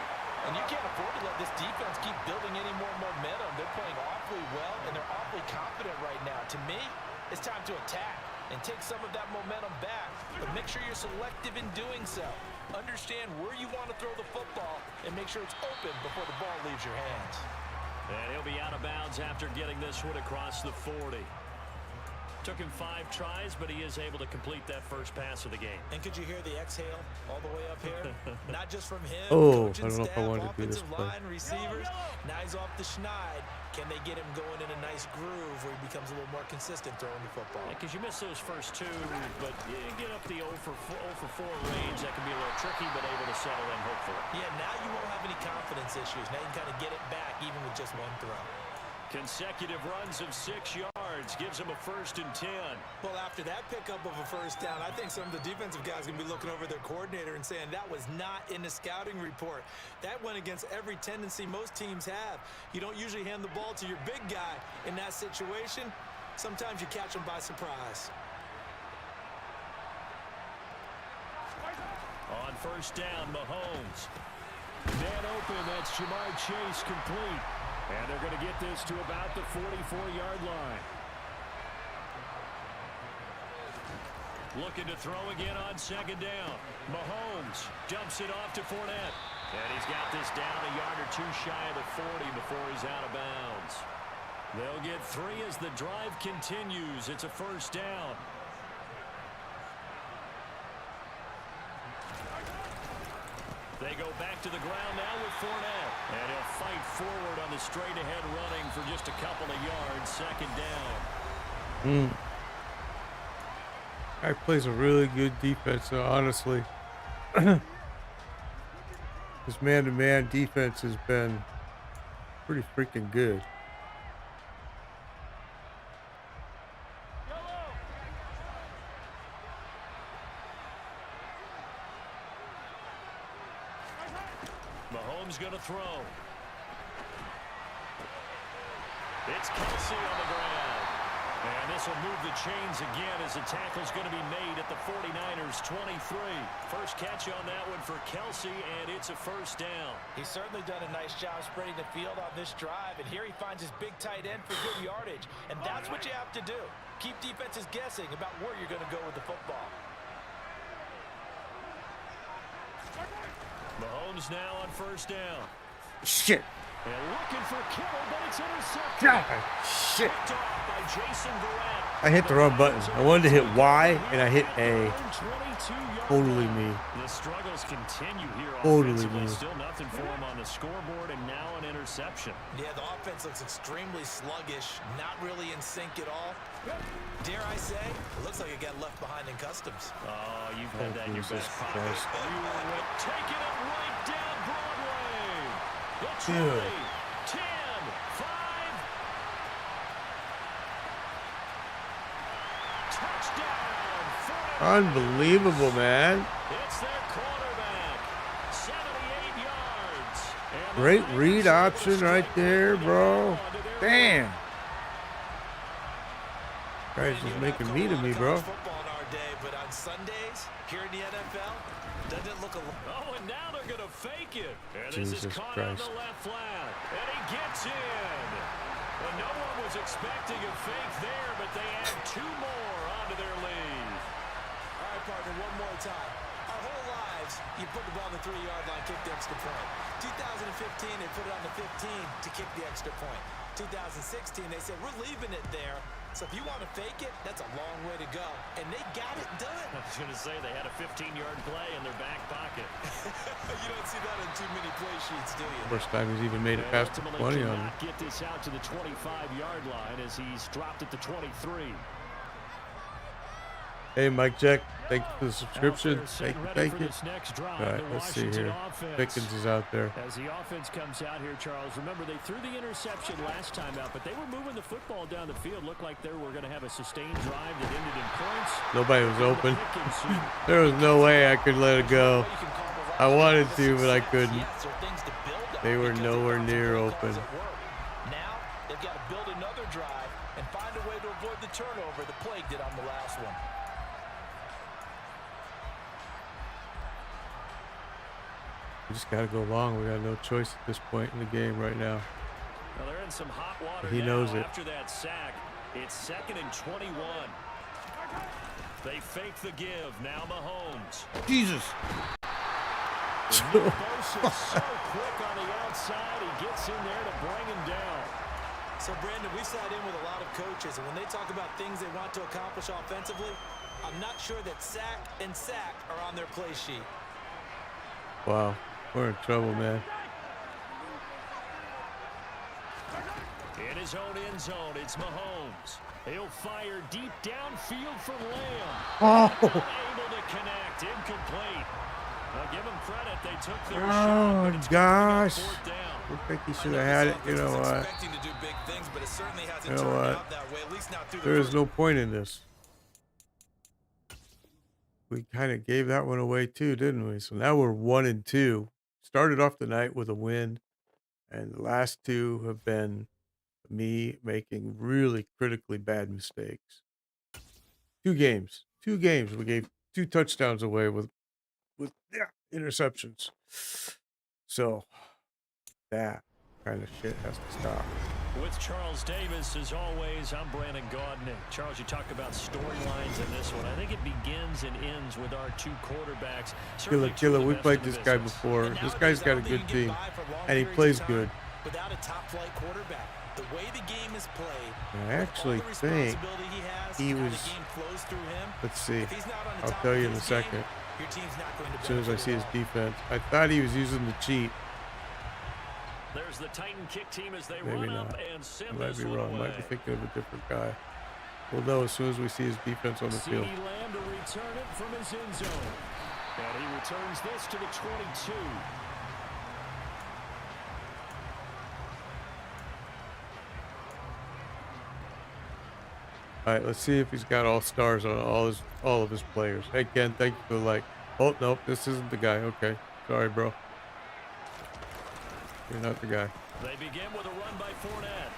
And you can't afford to let this defense keep building any more momentum. They're playing awfully well, and they're awfully confident right now. To me, it's time to attack and take some of that momentum back, but make sure you're selective in doing so. Understand where you want to throw the football and make sure it's open before the ball leaves your hands. And he'll be out of bounds after getting this one across the 40. Took him 5 tries, but he is able to complete that first pass of the game. And could you hear the exhale all the way up here? Not just from him, Oh, coaching I don't know staff, if I wanted to do this offensive play. line, receivers. Now he's off the schneid. Can they get him going in a nice groove where he becomes a little more consistent throwing the football? Because you miss those first 2, but you get up the 0 for 4 range. That can be a little tricky, but able to settle in, hopefully. Yeah, now you won't have any confidence issues. Now you can kind of get it back even with just one throw. Consecutive runs of 6 yards gives him a 1st and 10. Well, after that pickup of a first down, I think some of the defensive guys are going to be looking over their coordinator and saying that was not in the scouting report. That went against every tendency most teams have. You don't usually hand the ball to your big guy in that situation. Sometimes you catch them by surprise. On 1st down, Mahomes. Man open, that's Jamar Chase complete. And they're going to get this to about the 44-yard line. Looking to throw again on 2nd down. Mahomes dumps it off to Fournette. And he's got this down a yard or 2 shy of the 40 before he's out of bounds. They'll get 3 as the drive continues. It's a 1st down. They go back to the ground now with Fournette. And he'll fight forward on the straight-ahead running for just a couple of yards. 2nd down. Guy plays a really good defense, honestly. This man-to-man defense has been pretty freaking good. Mahomes going to throw. It's Kelsey on the ground. And this will move the chains again as the tackle's going to be made at the 49ers 23. First catch on that one for Kelsey, and it's a 1st down. He's certainly done a nice job spreading the field on this drive, and here he finds his big tight end for good yardage. And that's what you have to do. Keep defenses guessing about where you're going to go with the football. Mahomes now on 1st down. Shit. And looking for Kittle, but it's intercepted. God, shit. Picked off by Jason Verrett. I hit the wrong button. I wanted to hit Y, and I hit A. 22-yard Totally line. me. The struggles continue here Totally offensively. me. Still nothing for him on the scoreboard, and now an interception. Yeah, the offense looks extremely sluggish, not really in sync at all. Dare I say, it looks like it got left behind in customs. Oh, you've had that in your Jesus back pocket. Christ. You were taking it right down Broadway. The Dude. 20, 10, 5. Touchdown. 49ers. Unbelievable, man. It's their quarterback. 78 yards. And the Great Niners read able to option string right there, it bro. onto their Damn. Guys And just you making have me a to lot me, of bro. college football in our day, but on Sundays here in the NFL, doesn't it look a Oh, and now they're going to fake it. And this Jesus is caught Christ. on the left flat. And he gets in. Well, no one was expecting a fake there, but they add 2 more onto their lead. All right, partner, one more time. Our whole lives, you put the ball on the 3-yard line, kick the extra point. 2015, they put it on the 15 to kick the extra point. 2016, they said, we're leaving it there. So if you want to fake it, that's a long way to go. And they got it done. I was going to say they had a 15-yard play in their back pocket. You don't see that on too many play sheets, do you? First time he's even made it And past the ultimately 20 on him. cannot get this out to the 25-yard line as he's dropped at the 23. Hey, Mike Jack, thank you for the Out subscription. there, set Thank you, ready thank for you. this next drive. All right, The let's see Washington here. offense. Pickens is out there. As the offense comes out here, Charles, remember they threw the interception last time out, but they were moving the football down the field. Looked like they were going to have a sustained drive that ended in points. Nobody was open. Pickens, There was no way I could let it go. I wanted to, but I couldn't. Yes, there are things to build on They were because nowhere the near offensive open. calls at work. Now they've got to build another drive and find a way to avoid the turnover the plague did on the last one. We just got to go long. We got no choice at this point in the game right now. Well, they're in some hot water He now knows it. after that sack. It's 2nd and 21. They fake the give. Now Mahomes. Jesus. Bosa's so quick on the outside. He gets in there to bring him down. So, Brandon, we've sat in with a lot of coaches, and when they talk about things they want to accomplish offensively, I'm not sure that sack and sack are on their play sheet. Wow, we're in trouble, man. In his own end zone, it's Mahomes. He'll fire deep downfield for Lamb. Oh, Able to connect, incomplete. I'll give him credit. They took their shot. oh But it's gosh. fourth down. I think he should have had it. You know what? You know what? There is no point in this. We kind of gave that one away too, didn't we? So now we're 1-2. Started off the night with a win, and the last two have been me making really critically bad mistakes. Two games. We gave 2 touchdowns away with interceptions. So that kind of shit has to stop. With Charles Davis, as always, I'm Brandon Gaudin. Charles, you talk about storylines in this one. I think it begins and ends with our 2 quarterbacks. Killer, we played this guy before. This guy's got a good team, and he plays good. Without a top-flight quarterback, the way the game is played, I actually think he was. Let's see. I'll tell you in a second. As soon as I see his defense, I thought he was using the cheat. There's the Titan kick team as they Maybe run not. up and send I might this be one wrong. I away. might be thinking of a different guy. We'll know as soon as we see his defense on the field. CeeDee Lamb to return it from his end zone. And he returns this to the 22. All right, let's see if he's got all stars on all of his players. Hey Ken, thank you for the like. Oh nope, this isn't the guy. Okay, sorry, bro. You're not the guy. They begin with a run by Fournette.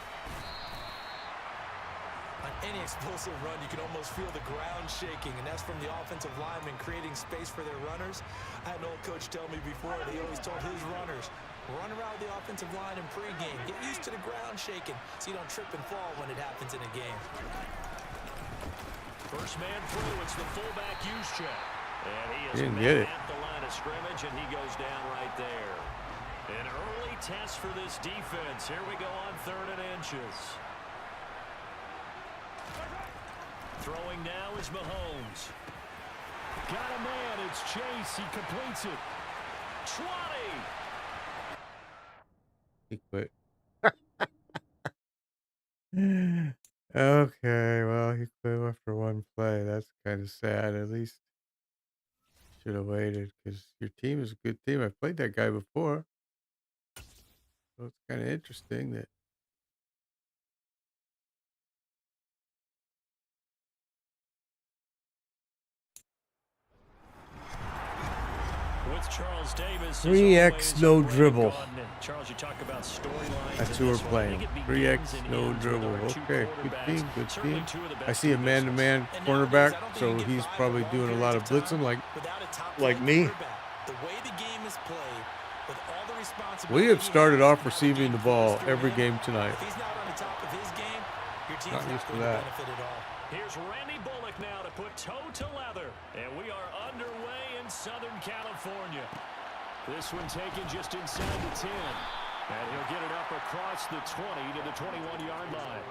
On any explosive run, you can almost feel the ground shaking, and that's from the offensive linemen creating space for their runners. I had an old coach tell me before that he always told his runners, run around the offensive line in pregame. Get used to the ground shaking so you don't trip and fall when it happens in a game. First man through, it's the fullback use check. And he is Didn't get it. at the line of scrimmage, and he goes down right there. An early test for this defense. Here we go on 3rd and inches. Throwing now is Mahomes. Got a man, it's Chase. He completes it. 20. He quit. Okay, well, he quit after one play. That's kind of sad. At least should have waited because your team is a good team. I've played that guy before. So it's kind of interesting that. With Charles Davis, 3x no dribble. Charles, you talk about storylines. That's who we're playing. 3x no dribble. Okay, good team, good team. I see a man-to-man cornerback, so he's probably doing a lot of blitzing like me. We have started off receiving the ball every game tonight. Not used to that. Here's Randy Bullock now to put toe to leather. And we are underway in Southern California. This one taken just inside the 10. And he'll get it up across the 20 to the 21-yard line.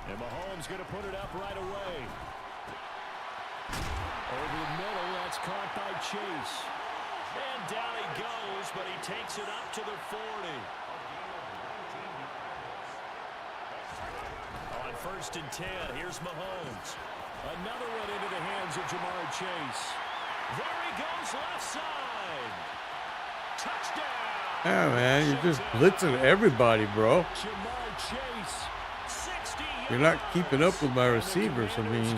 And Mahomes going to put it up right away. Over the middle, that's caught by Chase. And down he goes, but he takes it up to the 40. On 1st and 10, here's Mahomes. Another one into the hands of Jamar Chase. There he goes, left side. Touchdown. Yeah, man, you're just blitzing everybody, bro. Jamar Chase. You're not keeping up with my receivers. I mean,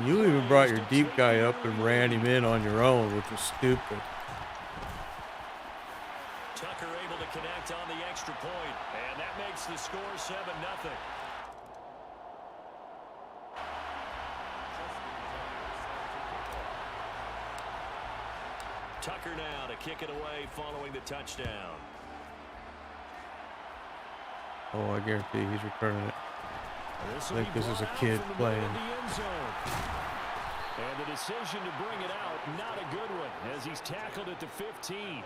you even brought your deep guy up and ran him in on your own, which was stupid. Tucker able to connect on the extra point, and that makes the score 7-0. Tucker now to kick it away following the touchdown. Oh, I guarantee he's returning it. I think this is a kid playing. And the decision to bring it out, not a good one, as he's tackled at the 15.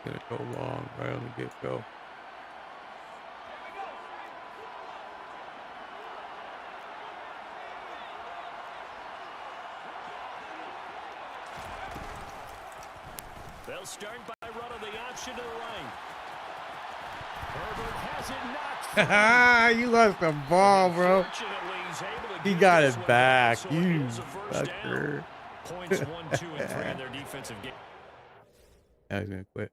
Gonna go long right on the get-go. They'll start by running the option to the right. Herbert has it knocked. You lost the ball, bro. He got it back. You fucker. Points 1, 2, and 3 in their defensive game. Now he's gonna quit.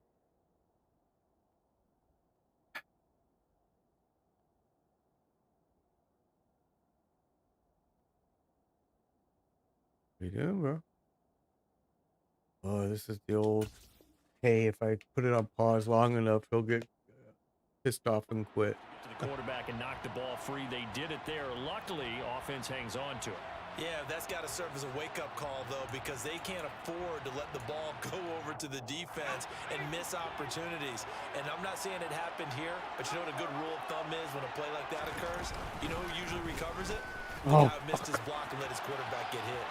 What you doing, bro? Oh, this is the old. Hey, if I put it on pause long enough, he'll get pissed off and quit. To the quarterback and knock the ball free. They did it there. Luckily, offense hangs on to it. Yeah, that's got to serve as a wake-up call, though, because they can't afford to let the ball go over to the defense and miss opportunities. And I'm not saying it happened here, but you know what a good rule of thumb is when a play like that occurs? You know who usually recovers it? The guy who missed his block and let his quarterback get hit.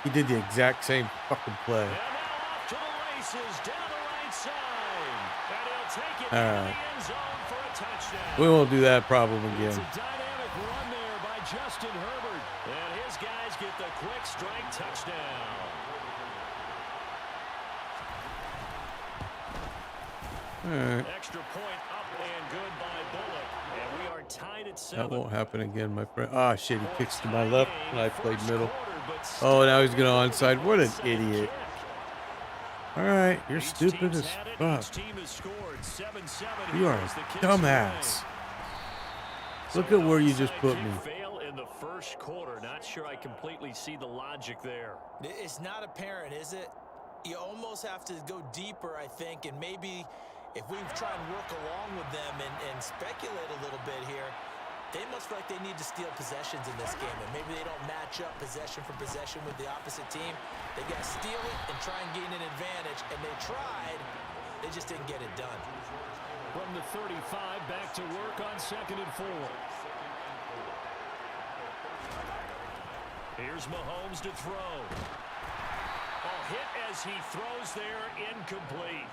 He did the exact same fucking play. And now off to the races, down the right side. And he'll take it down the end zone for a touchdown. We won't do that problem again. It's a dynamic run there by Justin Herbert. And his guys get the quick strike touchdown. Extra point up and good by Bullock. And we are tied at 7. That won't happen again, my friend. Ah, shit, he kicks to my left and I played middle. Oh, now he's going onside. What an idiot. All right, you're stupid as fuck. You are a dumbass. Look at where you just put me. Fail in the first quarter. Not sure I completely see the logic there. It's not apparent, is it? You almost have to go deeper, I think, and maybe if we try and work along with them and speculate a little bit here, they must feel like they need to steal possessions in this game, and maybe they don't match up possession for possession with the opposite team. They got to steal it and try and gain an advantage, and they tried. They just didn't get it done. From the 35, back to work on 2nd and 4. Here's Mahomes to throw. Hit as he throws there, incomplete.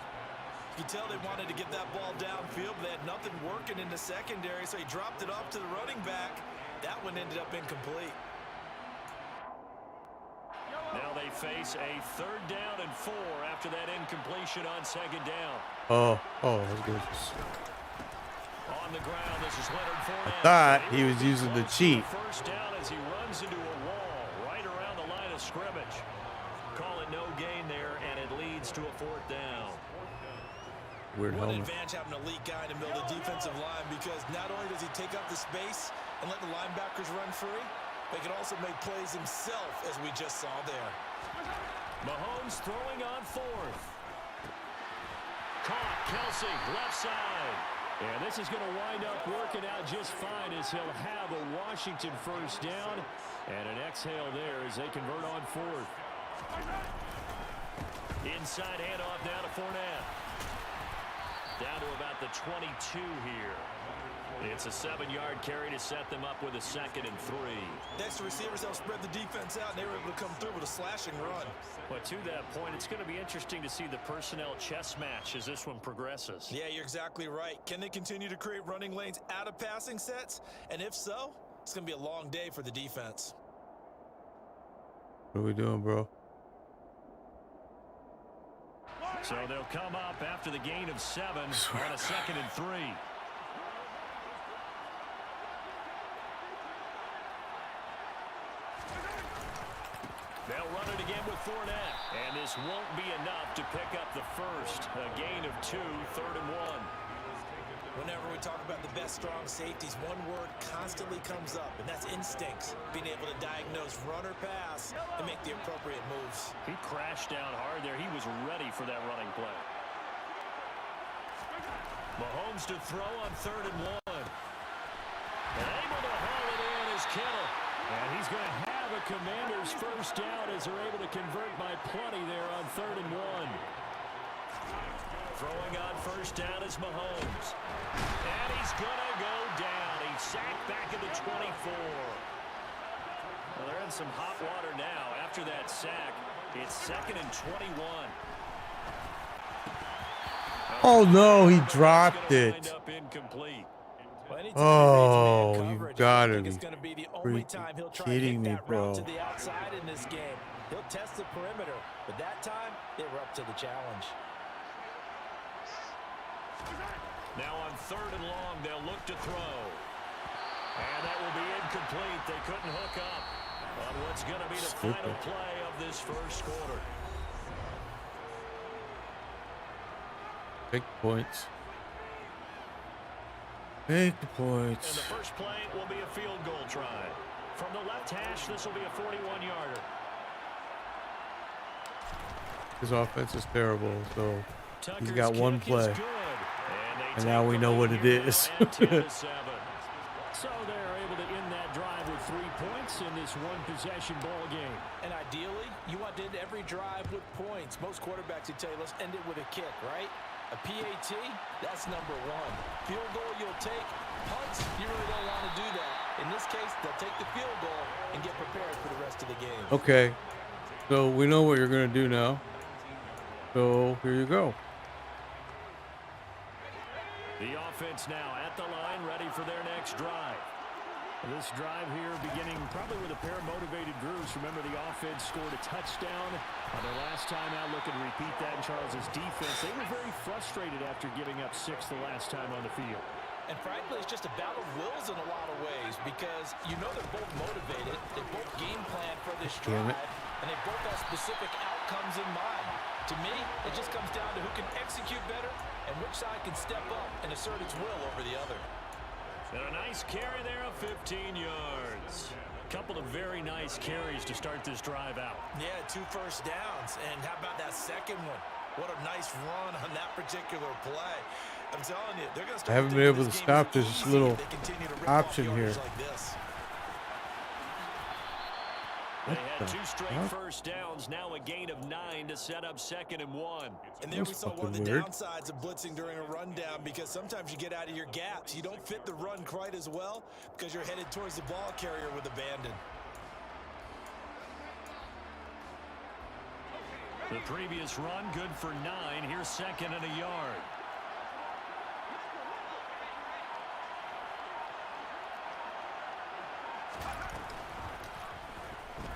You can tell they wanted to get that ball downfield, but they had nothing working in the secondary, so he dropped it off to the running back. That one ended up incomplete. Now they face a 3rd down and 4 after that incompletion on 2nd down. Oh, that's good. On the ground, this is Leonard Fournette. I thought he was using the cheat. First down as he runs into a wall right around the line of scrimmage. Call it no gain there, and it leads to a 4th down. Weird What helmet. advantage having an elite guy in the middle of the defensive line, because not only does he take up the space and let the linebackers run free, but he can also make plays himself, as we just saw there. Mahomes throwing on 4th. Caught, Kelsey, left side. And this is going to wind up working out just fine as he'll have a Washington 1st down. And an exhale there as they convert on 4th. Inside handoff now to Fournette. Down to about the 22 here. It's a 7-yard carry to set them up with a 2nd and 3. Next, the receivers helped spread the defense out, and they were able to come through with a slashing run. But to that point, it's going to be interesting to see the personnel chess match as this one progresses. Yeah, you're exactly right. Can they continue to create running lanes out of passing sets? And if so, it's going to be a long day for the defense. What are we doing, bro? So they'll come up after the gain of 7 on a 2nd and 3. They'll run it again with Fournette. And this won't be enough to pick up the first. A gain of 2, 3rd and 1. Whenever we talk about the best strong safeties, one word constantly comes up, and that's instincts. Being able to diagnose run or pass and make the appropriate moves. He crashed down hard there. He was ready for that running play. Mahomes to throw on 3rd and 1. And able to haul it in is Kittle. And he's going to have have a Commanders first down as they're able to convert by plenty there on 3rd and 1. Throwing on first down is Mahomes. And he's going to go down. He's sacked back at the 24. Well, they're in some hot water now. After that sack, it's 2nd and 21. Oh, no, he dropped it. Oh, you gotta be freaking kidding me, bro. To the outside in this game. He'll test the perimeter, but that time, they were up to the challenge. Now on 3rd and long, they'll look to throw. And that will be incomplete. They couldn't hook up on what's going to be the final play of this first quarter. Take the points. Take the points. And the first play will be a field goal try. From the left hash, this will be a 41-yarder. His offense is terrible, so he's got one play. And now we know what it is. So they're able to end that drive with 3 points in this one-possession ball game. And ideally, you want to end every drive with points. Most quarterbacks would tell you, let's end it with a kick, right? A PAT, that's number 1. Field goal you'll take. Punts, you really don't want to do that. In this case, they'll take the field goal and get prepared for the rest of the game. Okay, so we know what you're going to do now. So here you go. The offense now at the line, ready for their next drive. This drive here beginning probably with a pair of motivated groups. Remember, the offense scored a touchdown on their last time out. Looking to repeat that in Charles's defense. They were very frustrated after giving up 6 the last time on the field. And frankly, it's just a battle of wills in a lot of ways because you know they're both motivated. They both game plan for this drive, and they both have specific outcomes in mind. To me, it just comes down to who can execute better and which side can step up and assert its will over the other. And a nice carry there of 15 yards. A couple of very nice carries to start this drive out. Yeah, 2 first downs. And how about that second one? What a nice run on that particular play. I'm telling you, they're going to start. I haven't been able to stop this little option here. Like this. They had 2 straight first downs, now a gain of 9 to set up 2nd and 1. And there we saw one of the downsides of blitzing during a rundown because sometimes you get out of your gaps. You don't fit the run quite as well because you're headed towards the ball carrier with abandon. The previous run good for 9. Here's 2nd and a yard.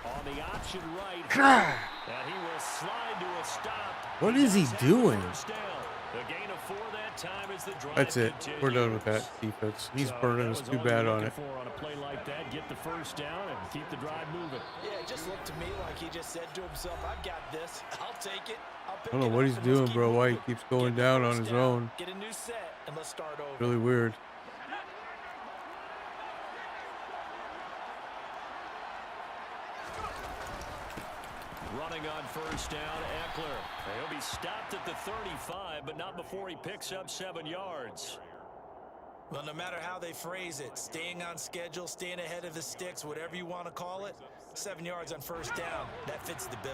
On the option right, and he will slide to a stop. What is he doing? The gain of 4 that time as the drive That's it. continues. We're done with that defense. He's burning us too bad on it. On a play like that, get the first down and keep the drive moving. Yeah, it just looked to me like he just said to himself, I've got this. I'll take it. I don't know what he's doing, bro. Why he keeps going down on his own. Get a new set and let's start over. Really weird. Running on first down, Eckler. He'll be stopped at the 35, but not before he picks up 7 yards. Well, no matter how they phrase it, staying on schedule, staying ahead of the sticks, whatever you want to call it, 7 yards on first down, that fits the bill.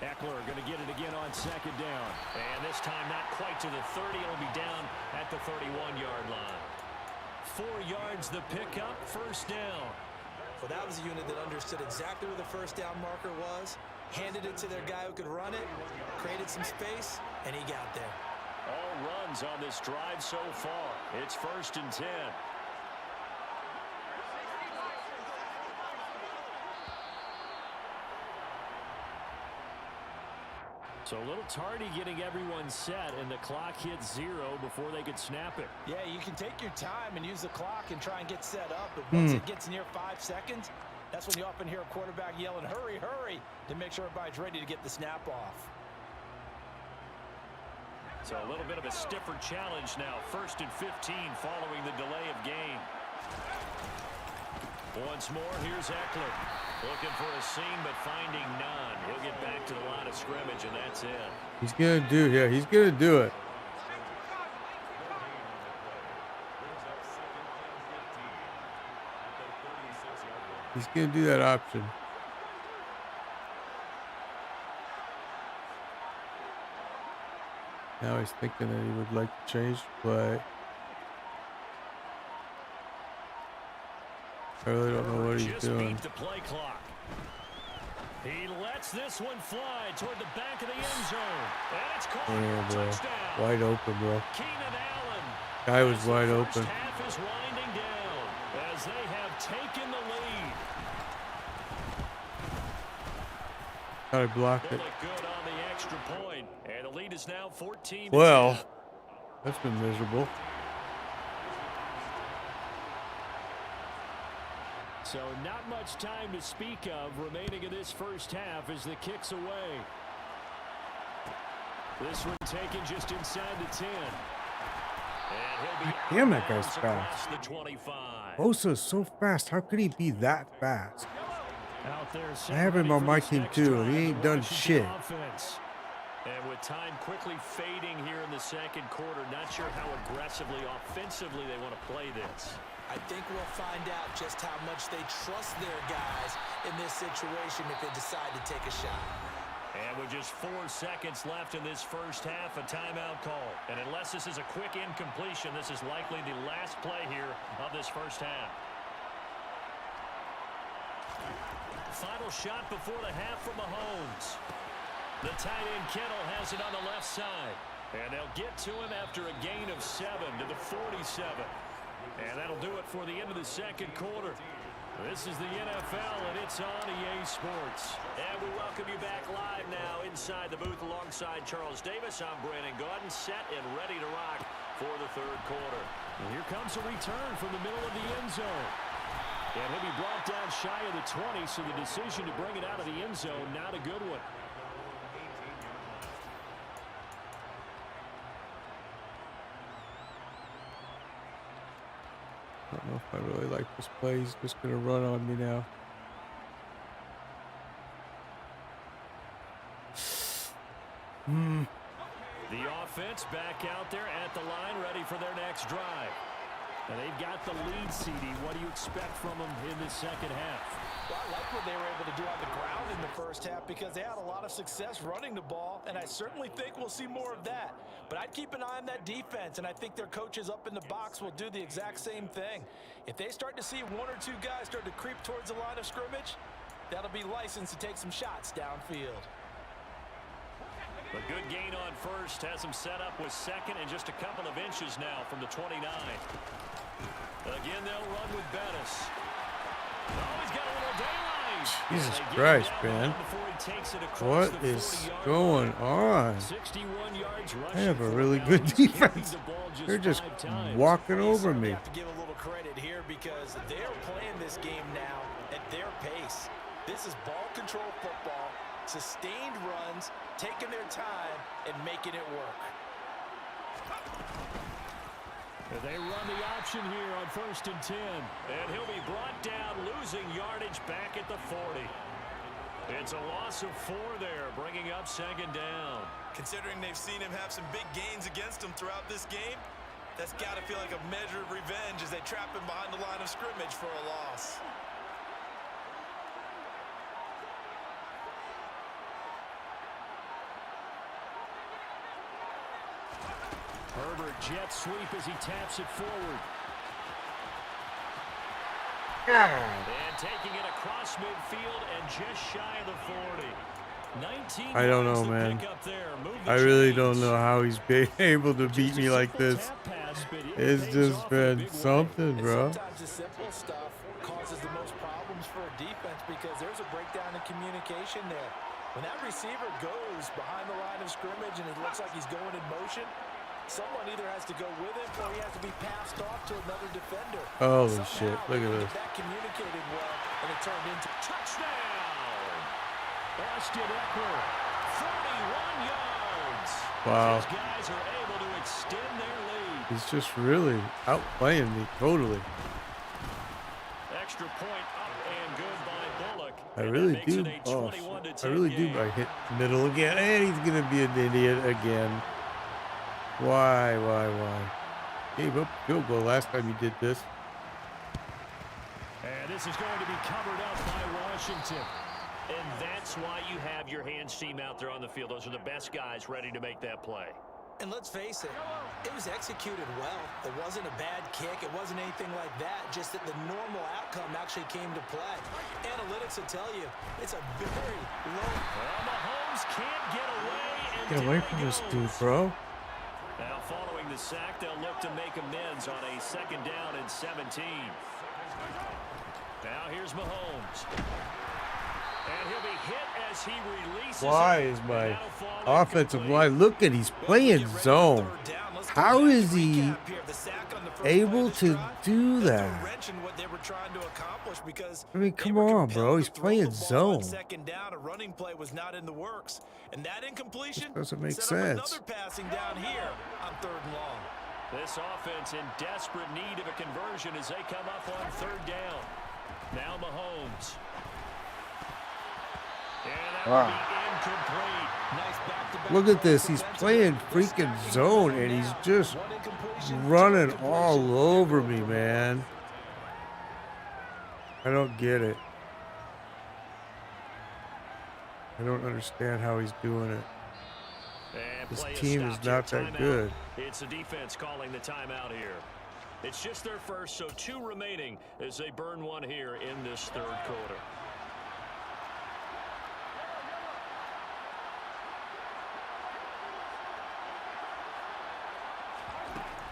Eckler going to get it again on 2nd down. And this time not quite to the 30. It'll be down at the 31-yard line. 4 yards the pickup, first down. Well, that was a unit that understood exactly where the first down marker was, handed it to their guy who could run it, created some space, and he got there. All runs on this drive so far. It's 1st and 10. So a little tardy getting everyone set, and the clock hits 0 before they could snap it. Yeah, you can take your time and use the clock and try and get set up, but once it gets near 5 seconds, that's when you often hear a quarterback yelling, hurry, hurry, to make sure everybody's ready to get the snap off. So a little bit of a stiffer challenge now. 1st and 15 following the delay of game. Once more, here's Eckler. Looking for a seam, but finding none. He'll get back to the line line of scrimmage, and that's it. He's going to do, yeah, he's going to do it. He's going to do that option. Now he's thinking that he would like to change the play. I really don't know what he's doing. The play clock. He lets this one fly toward the back of the end zone. And it's caught. Touchdown. Wide open, bro. Keenan Allen. Guy was wide open. First half is winding down as they have taken the lead. Gotta block it. Good on the extra point. And the lead is now 14. Well, that's been miserable. So not much time to speak of remaining in this first half as the kick's away. This one taken just inside the 10. And he'll be damn, that guy's fast. The 25. Bosa is so fast. How could he be that fast? Out there, I have him on my team too, and he ain't done shit. And with time quickly fading here in the second quarter, not sure how aggressively, offensively they want to play this. I think we'll find out just how much they trust their guys in this situation if they decide to take a shot. And with just 4 seconds left in this first half, a timeout call. And unless this is a quick incompletion, this is likely the last play here of this first half. Final shot before the half from Mahomes. The tight end Kittle has it on the left side. And they'll get to him after a gain of 7 to the 47. And that'll do it for the end of the second quarter. This is the NFL, and it's on EA Sports. And we welcome you back live now inside the booth alongside Charles Davis. I'm Brandon Gaudin, set and ready to rock for the third quarter. And here comes a return from the middle of the end zone. And he'll be brought down shy of the 20, so the decision to bring it out of the end zone, not a good one. I don't know if I really like this play. He's just going to run on me now. The offense back out there at the line, ready for their next drive. And they've got the lead, CD. What do you expect from them in the second half? Well, I like what they were able to do on the ground in the first half because they had a lot of success running the ball, and I certainly think we'll see more of that. But I'd keep an eye on that defense, and I think their coaches up in the box will do the exact same thing. If they start to see 1 or 2 guys start to creep towards the line of scrimmage, that'll be licensed to take some shots downfield. A good gain on first has him set up with second and just a couple of inches now from the 29. Again, they'll run with Bettis. Oh, he's got a little daylight. Jesus Christ, man. What is going on? 61 yards I have a really good defense. They're just walking over me. I have to give a little credit here because they're playing this game now at their pace. This is ball control football, sustained runs, taking their time and making it work. They run the option here on 1st and 10. And he'll be brought down, losing yardage back at the 40. It's a loss of 4 there, bringing up 2nd down. Considering they've seen him have some big gains against them throughout this game, that's got to feel like a measure of revenge as they trap him behind the line of scrimmage for a loss. Herbert jet sweep as he taps it forward. And taking it across midfield and just shy of the 40. 19 I don't know, man. I really don't know how he's been able to beat me like this. It's just been something, bro. Sometimes the simple stuff causes the most problems for a defense because there's a breakdown in communication there. When that receiver goes behind the line of scrimmage and it looks like he's going in motion, someone either has to go with him or he has to be passed off to another defender. Holy shit, look at this. That communicated well, and it turned into touchdown. Austin Eckler, 41 yards. Wow. These guys are able to extend their lead. He's just really outplaying me totally. Extra point up and good by Bullock. I And that really makes it do. a Oh, 21-10 I really do. game. I hit middle again, and he's gonna be an idiot again. Why? Gave up field goal last time you did this. And this is going to be covered up by Washington. And that's why you have your hands team out there on the field. Those are the best guys ready to make that play. And let's face it was executed well. It wasn't a bad kick. It wasn't anything like that. Just that the normal outcome actually came to play. Analytics will tell you it's a very low. Well, Mahomes can't get away. And Get away from this dude, bro. Now, following the sack, they'll look to make amends on a 2nd down and 17. Now here's Mahomes. And he'll be hit as he releases. Why is my offensive line? Look at, he's playing zone. How is he able to do that? I mean, come on, bro. He's playing zone. 2nd down, a running play was not in the works, and that incompletion Doesn't make set up sense. another passing down here on 3rd and long. This offense in desperate need of a conversion as they come up on 3rd down. Now Mahomes. Wow. Nice back-to-back. Look at this. He's playing freaking zone, and he's just running all over me, man. I don't get it. I don't understand how he's doing it. And This play is team is stopped not here. that Timeout. good. It's the defense calling the timeout here. It's just their first, so 2 remaining as they burn one here in this 3rd quarter.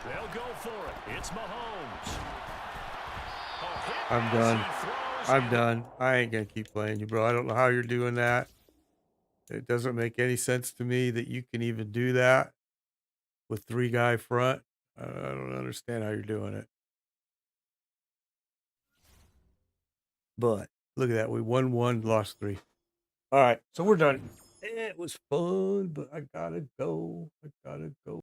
They'll go for it. It's Mahomes. I'm done. I'm done. I ain't going to keep playing you, bro. I don't know how you're doing that. It doesn't make any sense to me that you can even do that with 3-guy front. I don't understand how you're doing it. But look at that. We won 1, lost 3. All right. So we're done. It was fun, but I got to go.